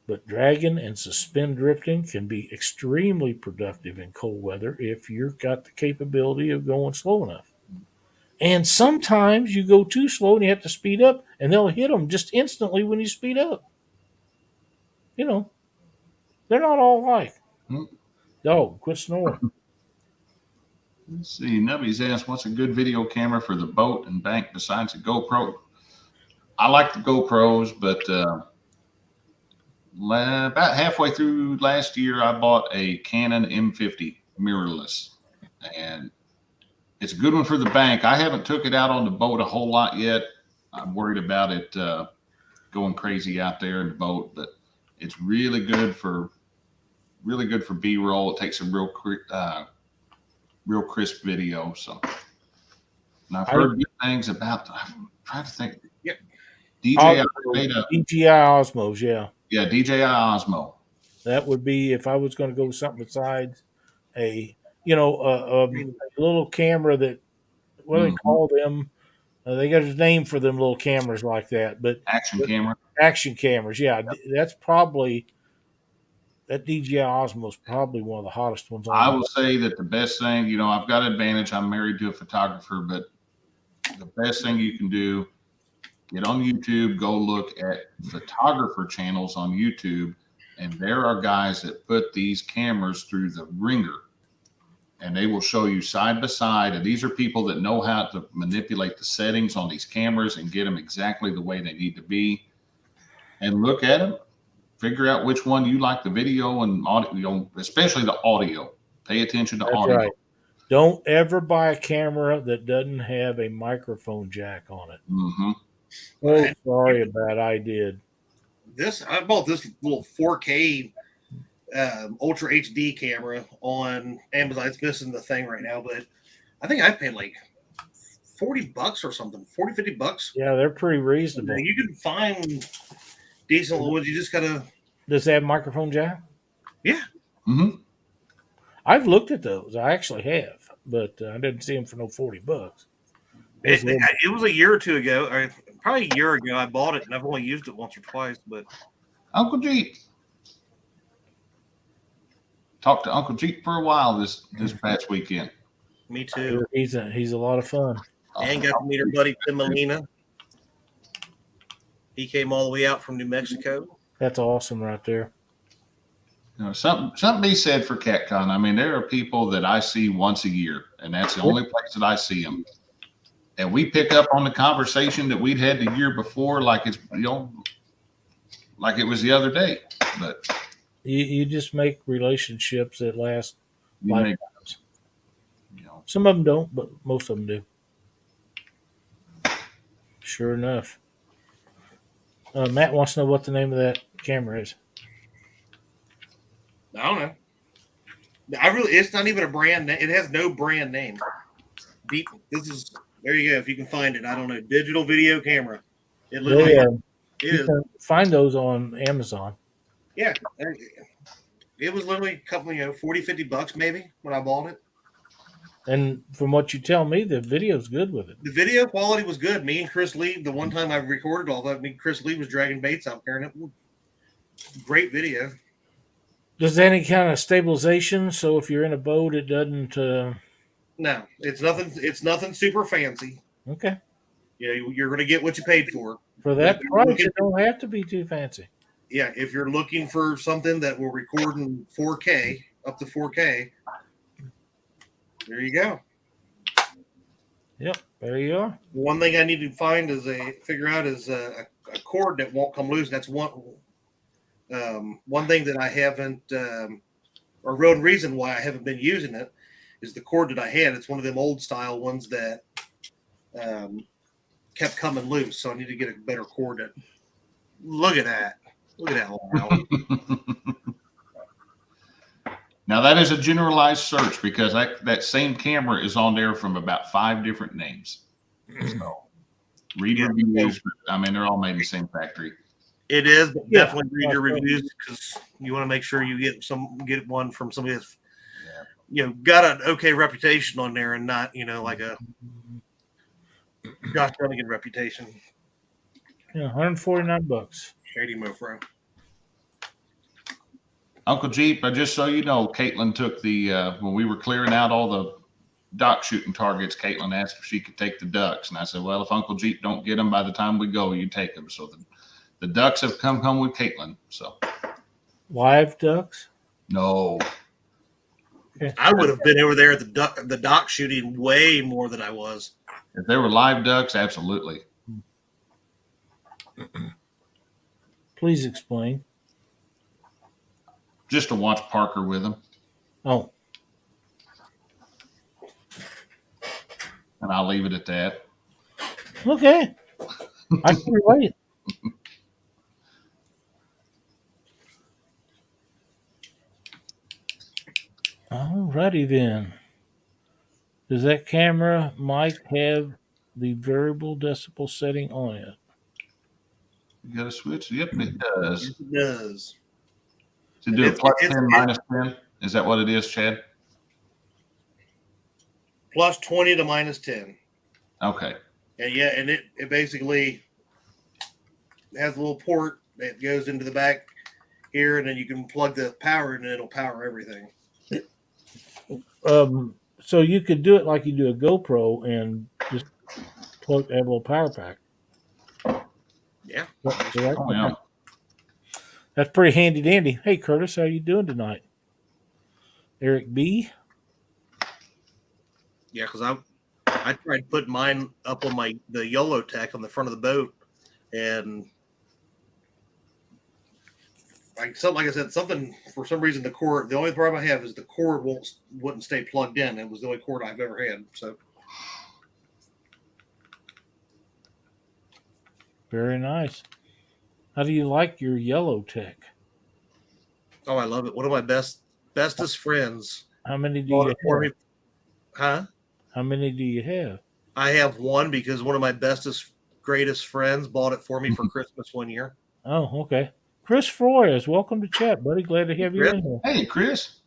But dragging and suspend drifting can be extremely productive in cold weather if you've got the capability of going slow enough. And sometimes you go too slow and you have to speed up, and they'll hit them just instantly when you speed up. They're not all alike. Dog, quit snoring. Let's see. Nubby's asked, what's a good video camera for the boat and bank besides a GoPro? I like the GoPros, but about halfway through last year, I bought a Canon M50 mirrorless, and it's a good one for the bank. I haven't took it out on the boat a whole lot yet. I'm worried about it going crazy out there in the boat, but it's really good for B-roll. It takes a real crisp video. So, and I've heard good things about. I'm trying to think. Yep. DJI Osmos, yeah. Yeah, DJI Osmo. That would be if I was going to go with something besides a little camera that, what do they call them? They got a name for them little cameras like that, but camera. Action cameras, yeah. That's probably that DJI Osmo is probably one of the hottest ones. I will say that the best thing, I've got an advantage. I'm married to a photographer, but the best thing you can do, get on YouTube, go look at photographer channels on YouTube, and there are guys that put these cameras through the ringer, and they will show you side by side. And these are people that know how to manipulate the settings on these cameras and get them exactly the way they need to be. And look at them, figure out which one you like the video and audio, especially the audio. Pay attention to audio. Right. Don't ever buy a camera that doesn't have a microphone jack on it. Mm-hmm. Oh, sorry about I did. I bought this little 4K Ultra HD camera on Amazon. It's missing the thing right now, but I think I paid like $40 or something, $50. Yeah, they're pretty reasonable. You can find decent ones. You just gotta. Does it have microphone jack? Yeah. Mm-hmm. I've looked at those. I actually have, but I didn't see them for no $40. It was a year or two ago, or probably a year ago. I bought it, and I've only used it once or twice. But Uncle Jeep. Talked to Uncle Jeep for a while this past weekend. Me too. He's a lot of fun. And got to meet our buddy Tim Molina. He came all the way out from New Mexico. That's awesome right there. Something be said for CatCon. I mean, there are people that I see once a year, and that's the only place that I see them. And we pick up on the conversation that we'd had the year before, like it's like like it was the other day. But you just make relationships that last you make, lifetimes. you know, Some of them don't, but most of them do. Sure enough. Matt wants to know what the name of that camera is. I don't know. It's not even a brand name. It has no brand name. There you go. If you can find it, I don't know. Digital video camera. It literally You can find those on Amazon. Yeah. It was literally a couple, $40, $50 maybe when I bought it. And from what you tell me, the video's good with it. The video quality was good. Me and Chris Lee, the one time I recorded all that, Chris Lee was dragging baits out there, and it was great video. Does any kind of stabilization? So if you're in a boat, it doesn't. No, it's nothing. It's nothing super fancy. Okay. You're going to get what you paid for. For that price, it don't have to be too fancy. Yeah, if you're looking for something that will record in 4K, up to 4K, there you go. Yep, there you are. One thing I need to figure out is a cord that won't come loose. That's one thing that I haven't, or real reason why I haven't been using it is the cord that I had. It's one of them old style ones that kept coming loose. So I need to get a better cord. Look at that. Look at that. Wow. Now that is a generalized search because that same camera is on there from about 5 different names. So read reviews. I mean, they're all made in the same factory. It is, but definitely read your reviews because you want to make sure you get one from somebody that's got an okay reputation on there and not like a Josh Dunnigan reputation. Yeah, $149. Shady mofro. Uncle Jeep, just so you know, Caitlin took the when we were clearing out all the dock shooting targets, Caitlin asked if she could take the ducks, and I said, well, if Uncle Jeep don't get them by the time we go, you take them. So the ducks have come home with Caitlin. So live ducks? No. Okay. I would have been over there at the dock shooting way more than I was. If they were live ducks, absolutely. Please explain. Just to watch Parker with them. Oh. And I'll leave it at that. Okay. I can relate. Alrighty then. Does that camera mic have the variable decibel setting on it? You got a switch? Yep, it does. Yes, it does. To do a plus 10, minus 10? Is that what it is, Chad? Plus 20 to minus 10. Okay. And it basically has a little port that goes into the back here, and then you can plug the power in and it'll power everything. So you could do it like you do a GoPro and just have a little power pack. Yeah. Yeah. That's pretty handy dandy. Hey, Curtis, how you doing tonight? Eric B. Yeah, because I tried putting mine up on the YOLO tech on the front of the boat, and like I said, something for some reason the cord. The only problem I have is the cord wouldn't stay plugged in. It was the only cord I've ever had. So Very nice. How do you like your yellow tech? Oh, I love it. One of my bestest friends. How many do you have? Huh? How many do you have? I have one because one of my greatest friends bought it for me for Christmas one year. Oh, okay. Chris Flores, welcome to chat, buddy. Glad to have you in here. Hey, Chris.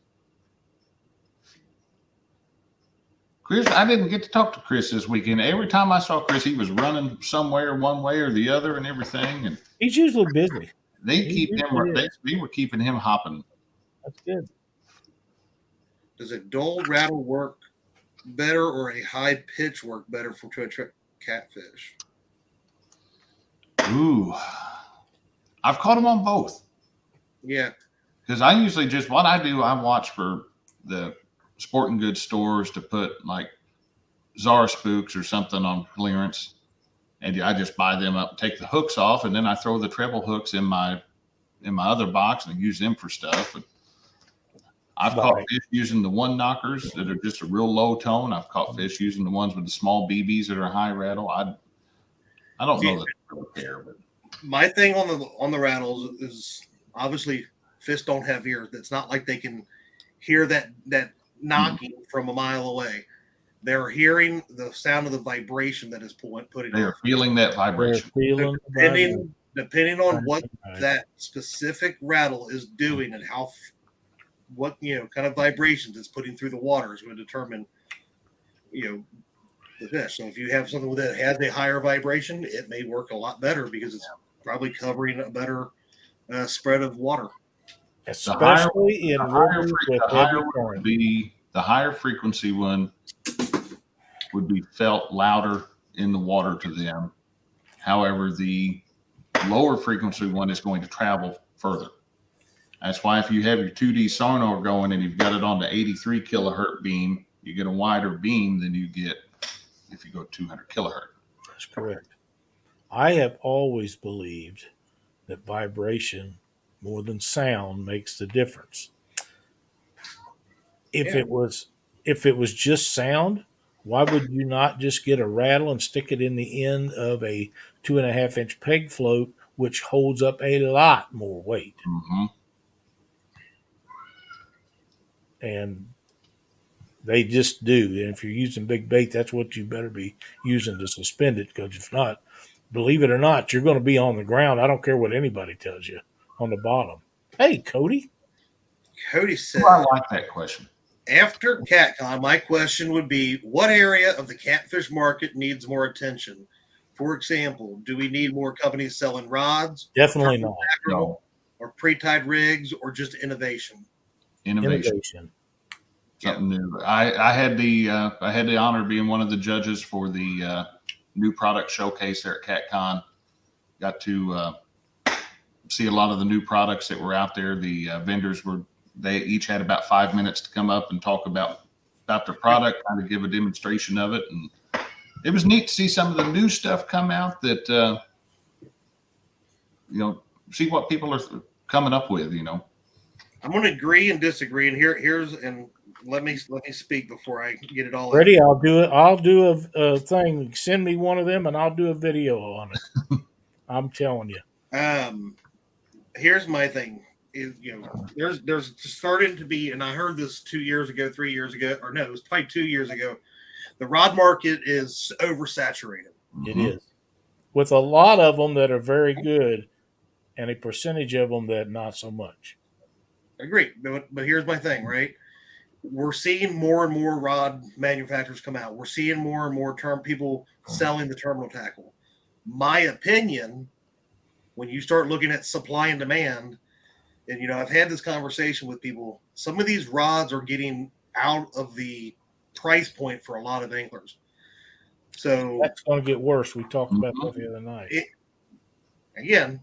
Chris, I didn't get to talk to Chris this weekend. Every time I saw Chris, he was running somewhere, one way or the other, and everything. And he's usually busy. They were keeping him hopping. That's good. Does a dull rattle work better or a high pitch work better to attract catfish? Ooh, I've caught them on both. Yeah, because I usually what I do, I watch for the sporting goods stores to put like Zara spooks or something on clearance, and I just buy them up, take the hooks off, and then I throw the treble hooks in my my other box and use them for stuff. But I've caught fish using the one knockers that are just a real low tone. I've caught fish using the ones with the small BBs that are high rattle. I don't know that I really care, but my thing on the rattles is obviously fish don't have ears. It's not like they can hear that knocking from a mile away. They're hearing the sound of the vibration that is putting. They are feeling that vibration. Depending on what that specific rattle is doing and what kind of vibrations it's putting through the water is going to determine the fish. So if you have something that has a higher vibration, it may work a lot better because it's probably covering a better spread of water. Especially in rivers with heavy current. The higher frequency one would be felt louder in the water to them. However, the lower frequency one is going to travel further. That's why if you have your 2D sonar going and you've got it on the 83 kilohertz beam, you get a wider beam than you get if you go 200 kilohertz. That's correct. I have always believed that vibration more than sound makes the difference. If it was just sound, why would you not just get a rattle and stick it in the end of a 2.5-inch peg float, which holds up a lot more weight? Mm-hmm. And they just do. And if you're using big bait, that's what you better be using to suspend it, because if not, believe it or not, you're going to be on the ground. I don't care what anybody tells you, on the bottom. Hey, Cody. Cody said, I like that question. After CatCon, my question would be, what area of the catfish market needs more attention? For example, do we need more companies selling rods? Definitely not. No. Or pre-tied rigs, or just innovation? Innovation. Something new. I had the honor of being one of the judges for the new product showcase there at CatCon. Got to see a lot of the new products that were out there. The vendors they each had about 5 minutes to come up and talk about their product, kind of give a demonstration of it. And it was neat to see some of the new stuff come out that, see what people are coming up with, I'm going to agree and disagree. And let me speak before I get it all ready. I'll do it. I'll do a thing. Send me one of them and I'll do a video on it. I'm telling you. Here's my thing. There's starting to be, and I heard this 2 years ago, 3 years ago, or no, it was probably 2 years ago. The rod market is oversaturated. It is, with a lot of them that are very good, and a percentage of them that not so much. Agree, but here's my thing, right? We're seeing more and more rod manufacturers come out. We're seeing more and more people selling the terminal tackle. My opinion, when you start looking at supply and demand, and I've had this conversation with people, some of these rods are getting out of the price point for a lot of anglers. So that's going to get worse. We talked about that the other night. Again,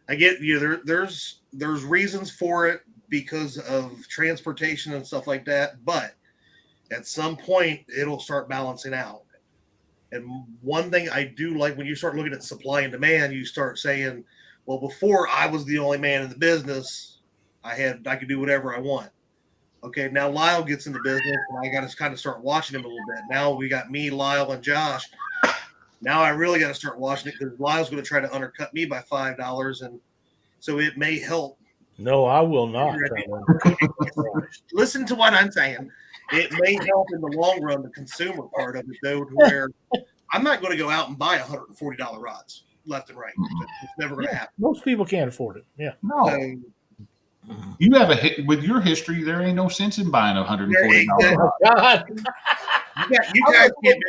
I get there's reasons for it because of transportation and stuff like that, but at some point it'll start balancing out. And one thing I do like, when you start looking at supply and demand, you start saying, well, before I was the only man in the business, I could do whatever I want. Okay, now Lyle gets in the business, and I got to kind of start watching him a little bit. Now we got me, Lyle, and Josh. Now I really got to start watching it, because Lyle's going to try to undercut me by $5, and so it may help. No, I will not. Listen to what I'm saying. It may help in the long run, the consumer part of it, though, to where I'm not going to go out and buy $140 rods left and right. It's never going to happen. Most people can't afford it. Yeah. No. So, you have with your history, there ain't no sense in buying $140. Oh, God. You guys can't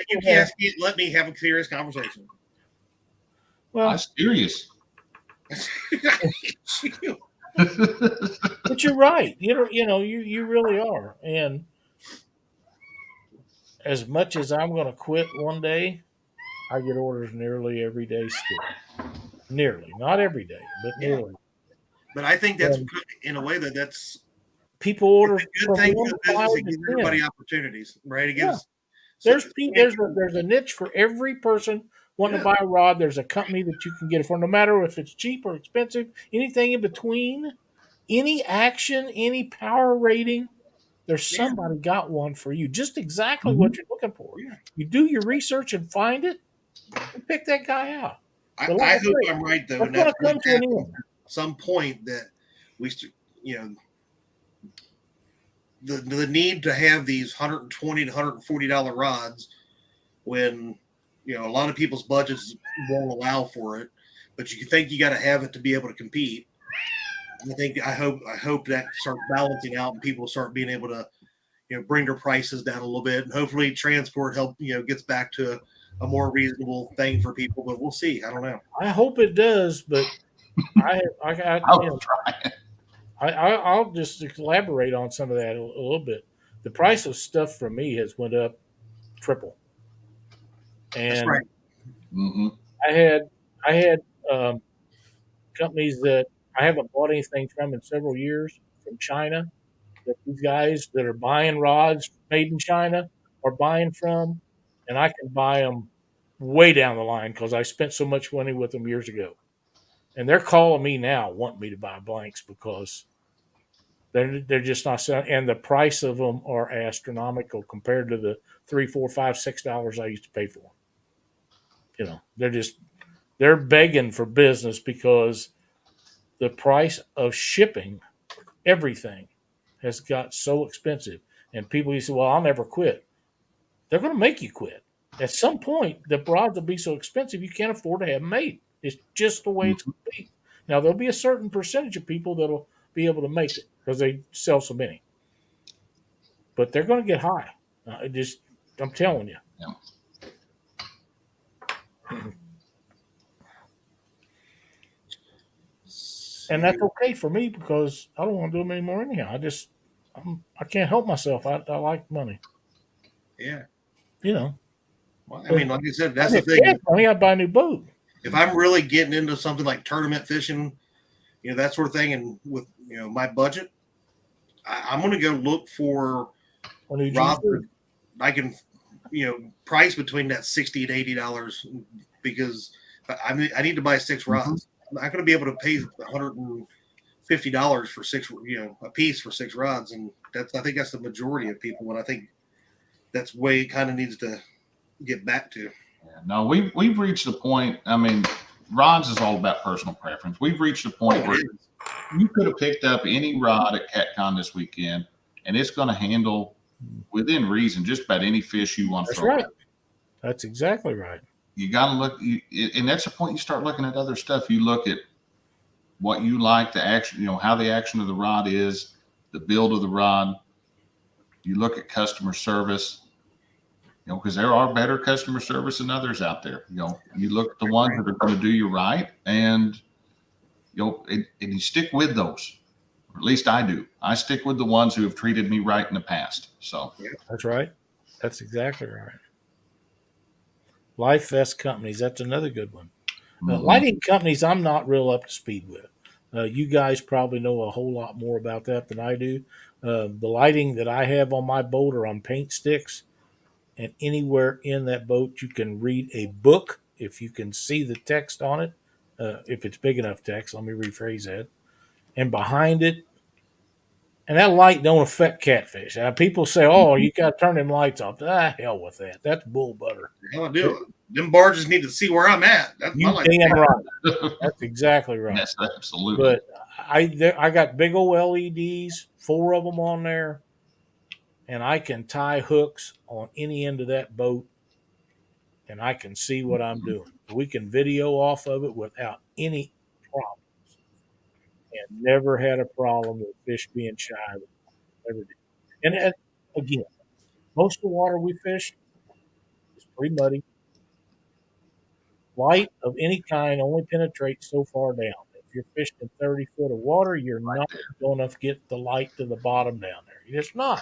let me have a serious conversation. Well, I'm serious. But you're right. You really are. And as much as I'm going to quit one day, I get orders nearly every day still. Nearly. Not every day, but nearly. But I think that's, in a way, that's people order. A good thing for the business. It gives everybody opportunities, right? It gives. There's a niche for every person wanting to buy a rod, there's a company that you can get it for, no matter if it's cheap or expensive, anything in between, any action, any power rating. There's somebody got one for you, just exactly what you're looking for. Yeah. You do your research and find it, and pick that guy out. I hope I'm right though, and That's that's going to come to an end. at some point that we, the need to have these $120 to $140 rods when a lot of people's budgets won't allow for it, but you think you got to have it to be able to compete. I hope that starts balancing out and people start being able to bring their prices down a little bit, and hopefully transport gets back to a more reasonable thing for people. But we'll see. I don't know. I hope it does, but I'll just elaborate on some of that a little bit. The price of stuff for me has went up triple, and that's right. I had companies that I haven't bought anything from in several years from China, that these guys that are buying rods made in China are buying from, and I can buy them way down the line because I spent so much money with them years ago. And they're calling me now, wanting me to buy blanks because they're just not selling, and the price of them are astronomical compared to the $3, $4, $5, $6 I used to pay for them. They're begging for business because the price of shipping everything has got so expensive, and people used to say, "Well, I'll never quit." They're going to make you quit at some point. The rods will be so expensive you can't afford to have them made. It's just the way it's going to be. Now, there'll be a certain percentage of people that'll be able to make it because they sell so many, but they're going to get high. I'm telling you. Yeah. And that's okay for me because I don't want to do them anymore anyhow. I can't help myself. I like money. Yeah. Well, I mean, like I said, that's the thing. Money, I buy a new boat. If I'm really getting into something like tournament fishing, that sort of thing, and with my budget, I'm going to go look for rods I can price between that $60 and $80 because I need to buy 6 rods. I'm not going to be able to pay $150 for 6, a piece for 6 rods, and I think that's the majority of people, and I think that's the way it kind of needs to get back to. Yeah, no, we've reached the point. I mean, rods is all about personal preference. We've reached a point where you could have picked up any rod at CatCon this weekend, and it's going to handle within reason just about any fish you want to throw. That's right. That's exactly right. You got to look, and that's the point. You start looking at other stuff. You look at what you like, the action, how the action of the rod is, the build of the rod. You look at customer service, because there are better customer service than others out there. You look at the ones that are going to do you right, and and you stick with those. Or at least I do. I stick with the ones who have treated me right in the past. So that's right. That's exactly right. Life Vest companies. That's another good one. Lighting companies, I'm not real up to speed with. You guys probably know a whole lot more about that than I do. The lighting that I have on my boat are on paint sticks, and anywhere in that boat you can read a book if you can see the text on it. If it's big enough text, let me rephrase that. And behind it, and that light don't affect catfish. People say, "Oh, you got to turn them lights off." Hell with that. That's bull butter. Hell, I do. Them barges need to see where I'm at. That's you damn right. That's exactly right. Yes, absolutely. But I got big old LEDs, 4 of them on there, and I can tie hooks on any end of that boat, and I can see what I'm doing. We can video off of it without any problems. And never had a problem with fish being shy. Never did. And again, most of the water we fish is pretty muddy. Light of any kind only penetrates so far down. If you're fishing 30 foot of water, you're not going to get the light to the bottom down there. You're just not.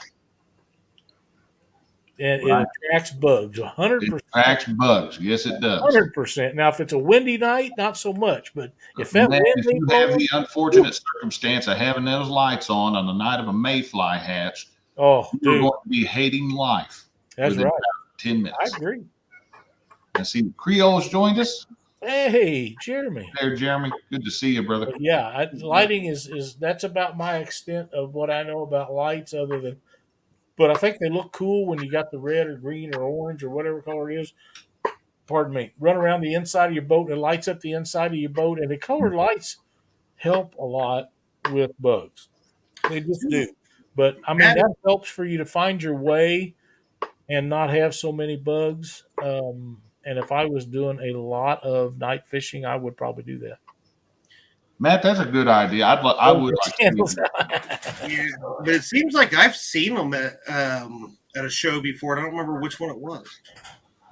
And it attracts bugs. 100%. It attracts bugs. Yes, it does. 100%. Now, if it's a windy night, not so much. But if that if you have the unfortunate circumstance of having those lights on the night of a mayfly hatch, you're going to be hating life. That's right. 10 minutes. I agree. I see Creole's joined us. Hey, Jeremy. There, Jeremy. Good to see you, brother. But yeah, lighting is that's about my extent of what I know about lights. Other than, but I think they look cool when you got the red or green or orange or whatever color it is. Pardon me. Run around the inside of your boat and it lights up the inside of your boat, and the colored lights help a lot with bugs. They just do. But I mean, that helps for you to find your way and not have so many bugs. And if I was doing a lot of night fishing, I would probably do that. Matt, that's a good idea. I would like to see that. Yeah, but it seems like I've seen them at a show before, and I don't remember which one it was.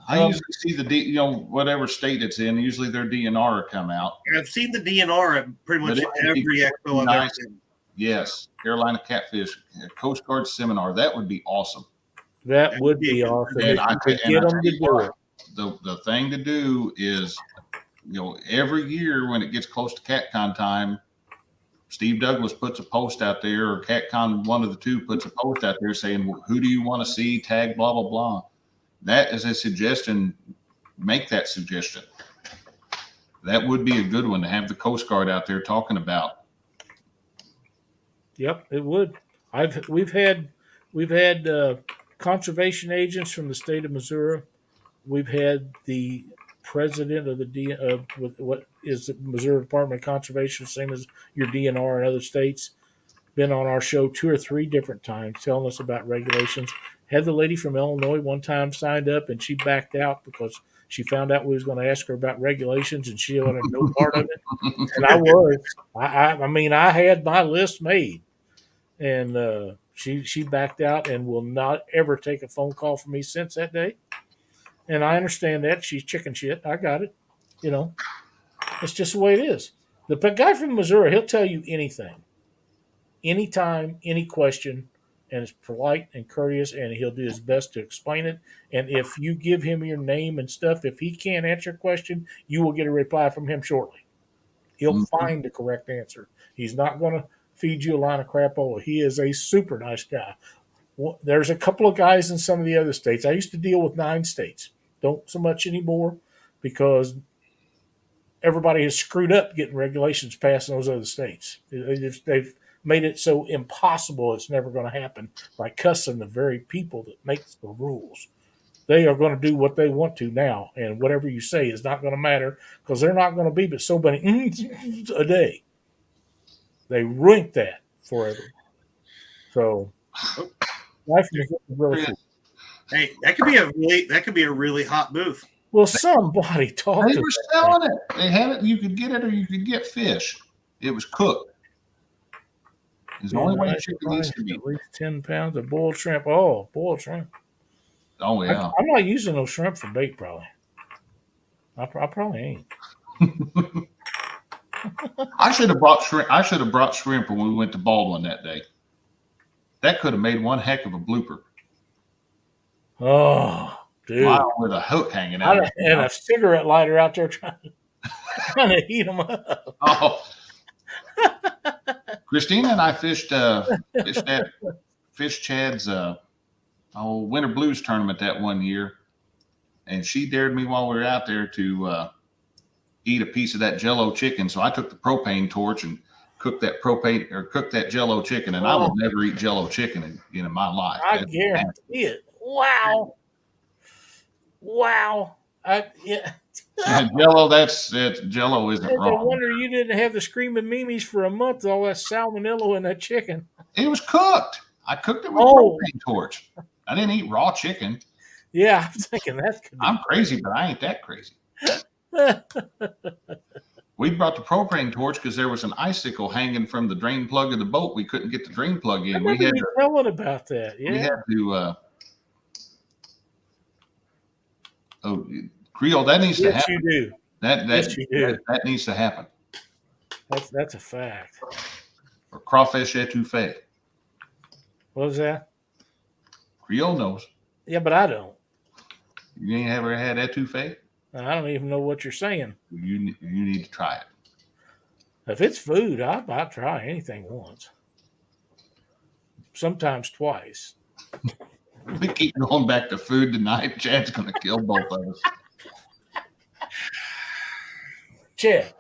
I usually see the whatever state it's in. Usually their DNR come out. I've seen the DNR at pretty much every expo I've ever been. Yes, Carolina Catfish Coast Guard seminar. That would be awesome. That would be awesome. And I could get them to do it. The thing to do is, every year when it gets close to CatCon time, Steve Douglas puts a post out there, or CatCon, one of the two, puts a post out there saying, who do you want to see, tag, blah, blah, blah. That is a suggestion. Make that suggestion. That would be a good one to have the Coast Guard out there talking about. Yep, it would. We've had conservation agents from the state of Missouri. We've had the president of what is the Missouri Department of Conservation, same as your DNR in other states, been on our show 2 or 3 different times telling us about regulations. Had the lady from Illinois one time signed up and she backed out because she found out we was going to ask her about regulations and she wanted no part of it. And I mean, I had my list made, and she backed out and will not ever take a phone call from me since that day. And I understand that. She's chicken shit. I got it. It's just the way it is. The guy from Missouri, he'll tell you anything, anytime, any question, and is polite and courteous, and he'll do his best to explain it. And if you give him your name and stuff, if he can't answer a question, you will get a reply from him shortly. He'll find the correct answer. He's not going to feed you a line of crapola. He is a super nice guy. Well, there's a couple of guys in some of the other states. I used to deal with 9 states. Don't so much anymore because everybody has screwed up getting regulations passed in those other states. They've made it so impossible it's never going to happen by cussing the very people that make the rules. They are going to do what they want to now, and whatever you say is not going to matter because they're not going to be but so many a day. They ruined that forever. So life is really cool. Hey, that could be a really hot booth. Well, somebody talked. They were selling it. They had it. You could get it, or you could get fish. It was cooked. It's the only way chicken needs to be. At least 10 pounds of boiled shrimp. Oh, boiled shrimp. Oh yeah. I'm not using those shrimp for bait. Probably. I probably ain't. I should have brought shrimp when we went to Baldwin that day. That could have made one heck of a blooper. Oh, dude! Wow, with a hook hanging out, and a cigarette lighter out there trying to heat them up. Oh, Christina and I fished Chad's Winter Blues tournament that one year, and she dared me while we were out there to eat a piece of that Jello chicken. So I took the propane torch and cooked that Jello chicken, and I will never eat Jello chicken in my life. I guarantee it. Wow. Yeah. Jello, that's Jello isn't wrong. No wonder you didn't have the screaming memes for a month. All that salmonella in that chicken. It was cooked. I cooked it with a propane torch. I didn't eat raw chicken. Yeah, I'm thinking that's. I'm crazy, but I ain't that crazy. We brought the propane torch because there was an icicle hanging from the drain plug of the boat. We couldn't get the drain plug in. We had to tell it about that. Yeah. We had to. Creole, that needs to happen. You do. Yes, you do. That needs to happen. That's a fact. Or crawfish etouffee. What was that? Creole knows. Yeah, but I don't. You ain't ever had etouffee? I don't even know what you're saying. You need to try it. If it's food, I'll try anything once. Sometimes twice. We keep going back to food tonight. Chad's going to kill both of us. Chad,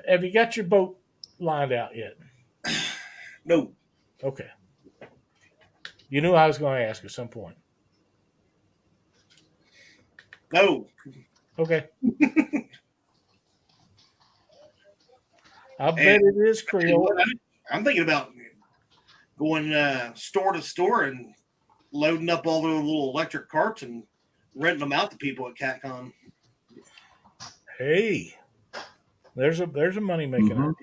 have you got your boat lined out yet? No. Okay. You knew I was going to ask at some point. No. Okay. I bet it is Creole. I'm thinking about going store to store and loading up all those little electric carts and renting them out to people at CatCon. Hey, there's a money making idea.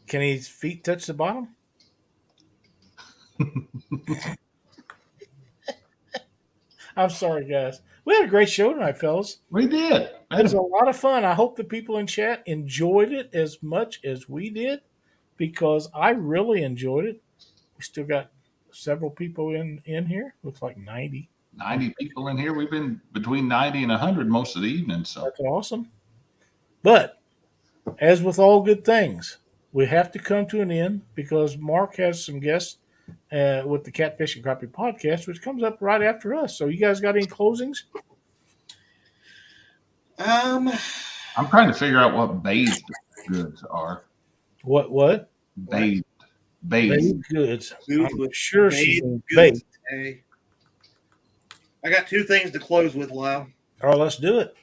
Can his feet touch the bottom? I'm sorry, guys. We had a great show tonight, fellas. We did. It was a lot of fun. I hope the people in chat enjoyed it as much as we did, because I really enjoyed it. We still got several people in here. Looks like 90. 90 people in here. We've been between 90 and 100 most of the evening. So that's awesome. But as with all good things, we have to come to an end because Mark has some guests with the Catfish and Crappie podcast, which comes up right after us. So you guys got any closings? I'm trying to figure out what bathed goods are. What? Bathed goods. I'm sure she's bathed. Hey. I got two things to close with, Lyle. All right, let's do it.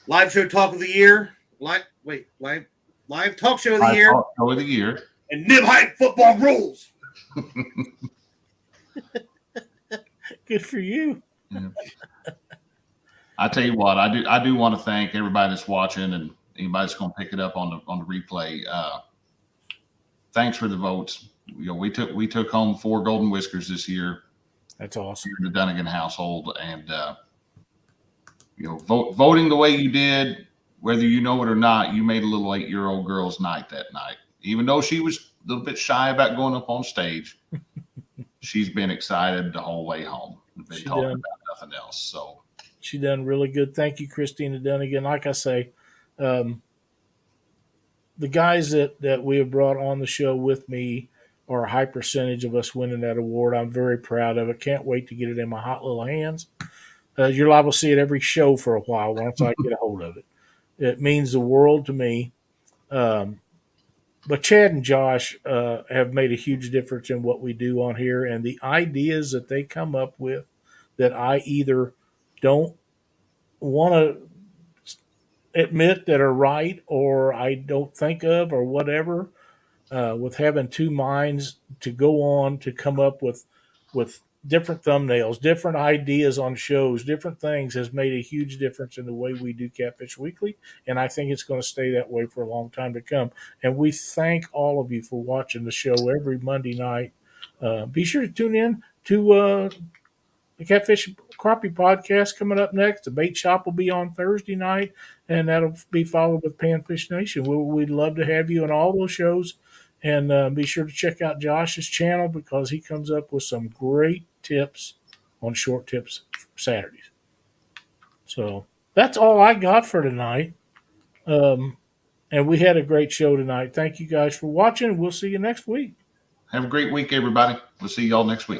Live show talk of the year. Live talk show of the year. Talk show of the year. And nib height football rules. Good for you. Yeah. I tell you what, I do want to thank everybody that's watching and anybody that's going to pick it up on the replay. Thanks for the votes. You know, we took home 4 golden whiskers this year. That's awesome. In the Dunnigan household, and voting the way you did, whether you know it or not, you made a little 8-year-old girl's night that night. Even though she was a little bit shy about going up on stage, she's been excited the whole way home. Been talking about nothing else. So she done really good. Thank you, Christina Dunnigan. Like I say, the guys that we have brought on the show with me are a high percentage of us winning that award. I'm very proud of it. Can't wait to get it in my hot little hands. You're liable to see it every show for a while once I get a hold of it. It means the world to me. But Chad and Josh have made a huge difference in what we do on here, and the ideas that they come up with that I either don't want to admit that are right or I don't think of or whatever, with having two minds to go on to come up with different thumbnails, different ideas on shows, different things has made a huge difference in the way we do Catfish Weekly. And I think it's going to stay that way for a long time to come. And we thank all of you for watching the show every Monday night. Be sure to tune in to the Catfish Crappie podcast coming up next. The bait shop will be on Thursday night, and that'll be followed with Panfish Nation. We'd love to have you on all those shows. And be sure to check out Josh's channel because he comes up with some great tips on Short Tips Saturdays. So that's all I got for tonight. And we had a great show tonight. Thank you guys for watching. We'll see you next week. Have a great week, everybody. We'll see y'all next week.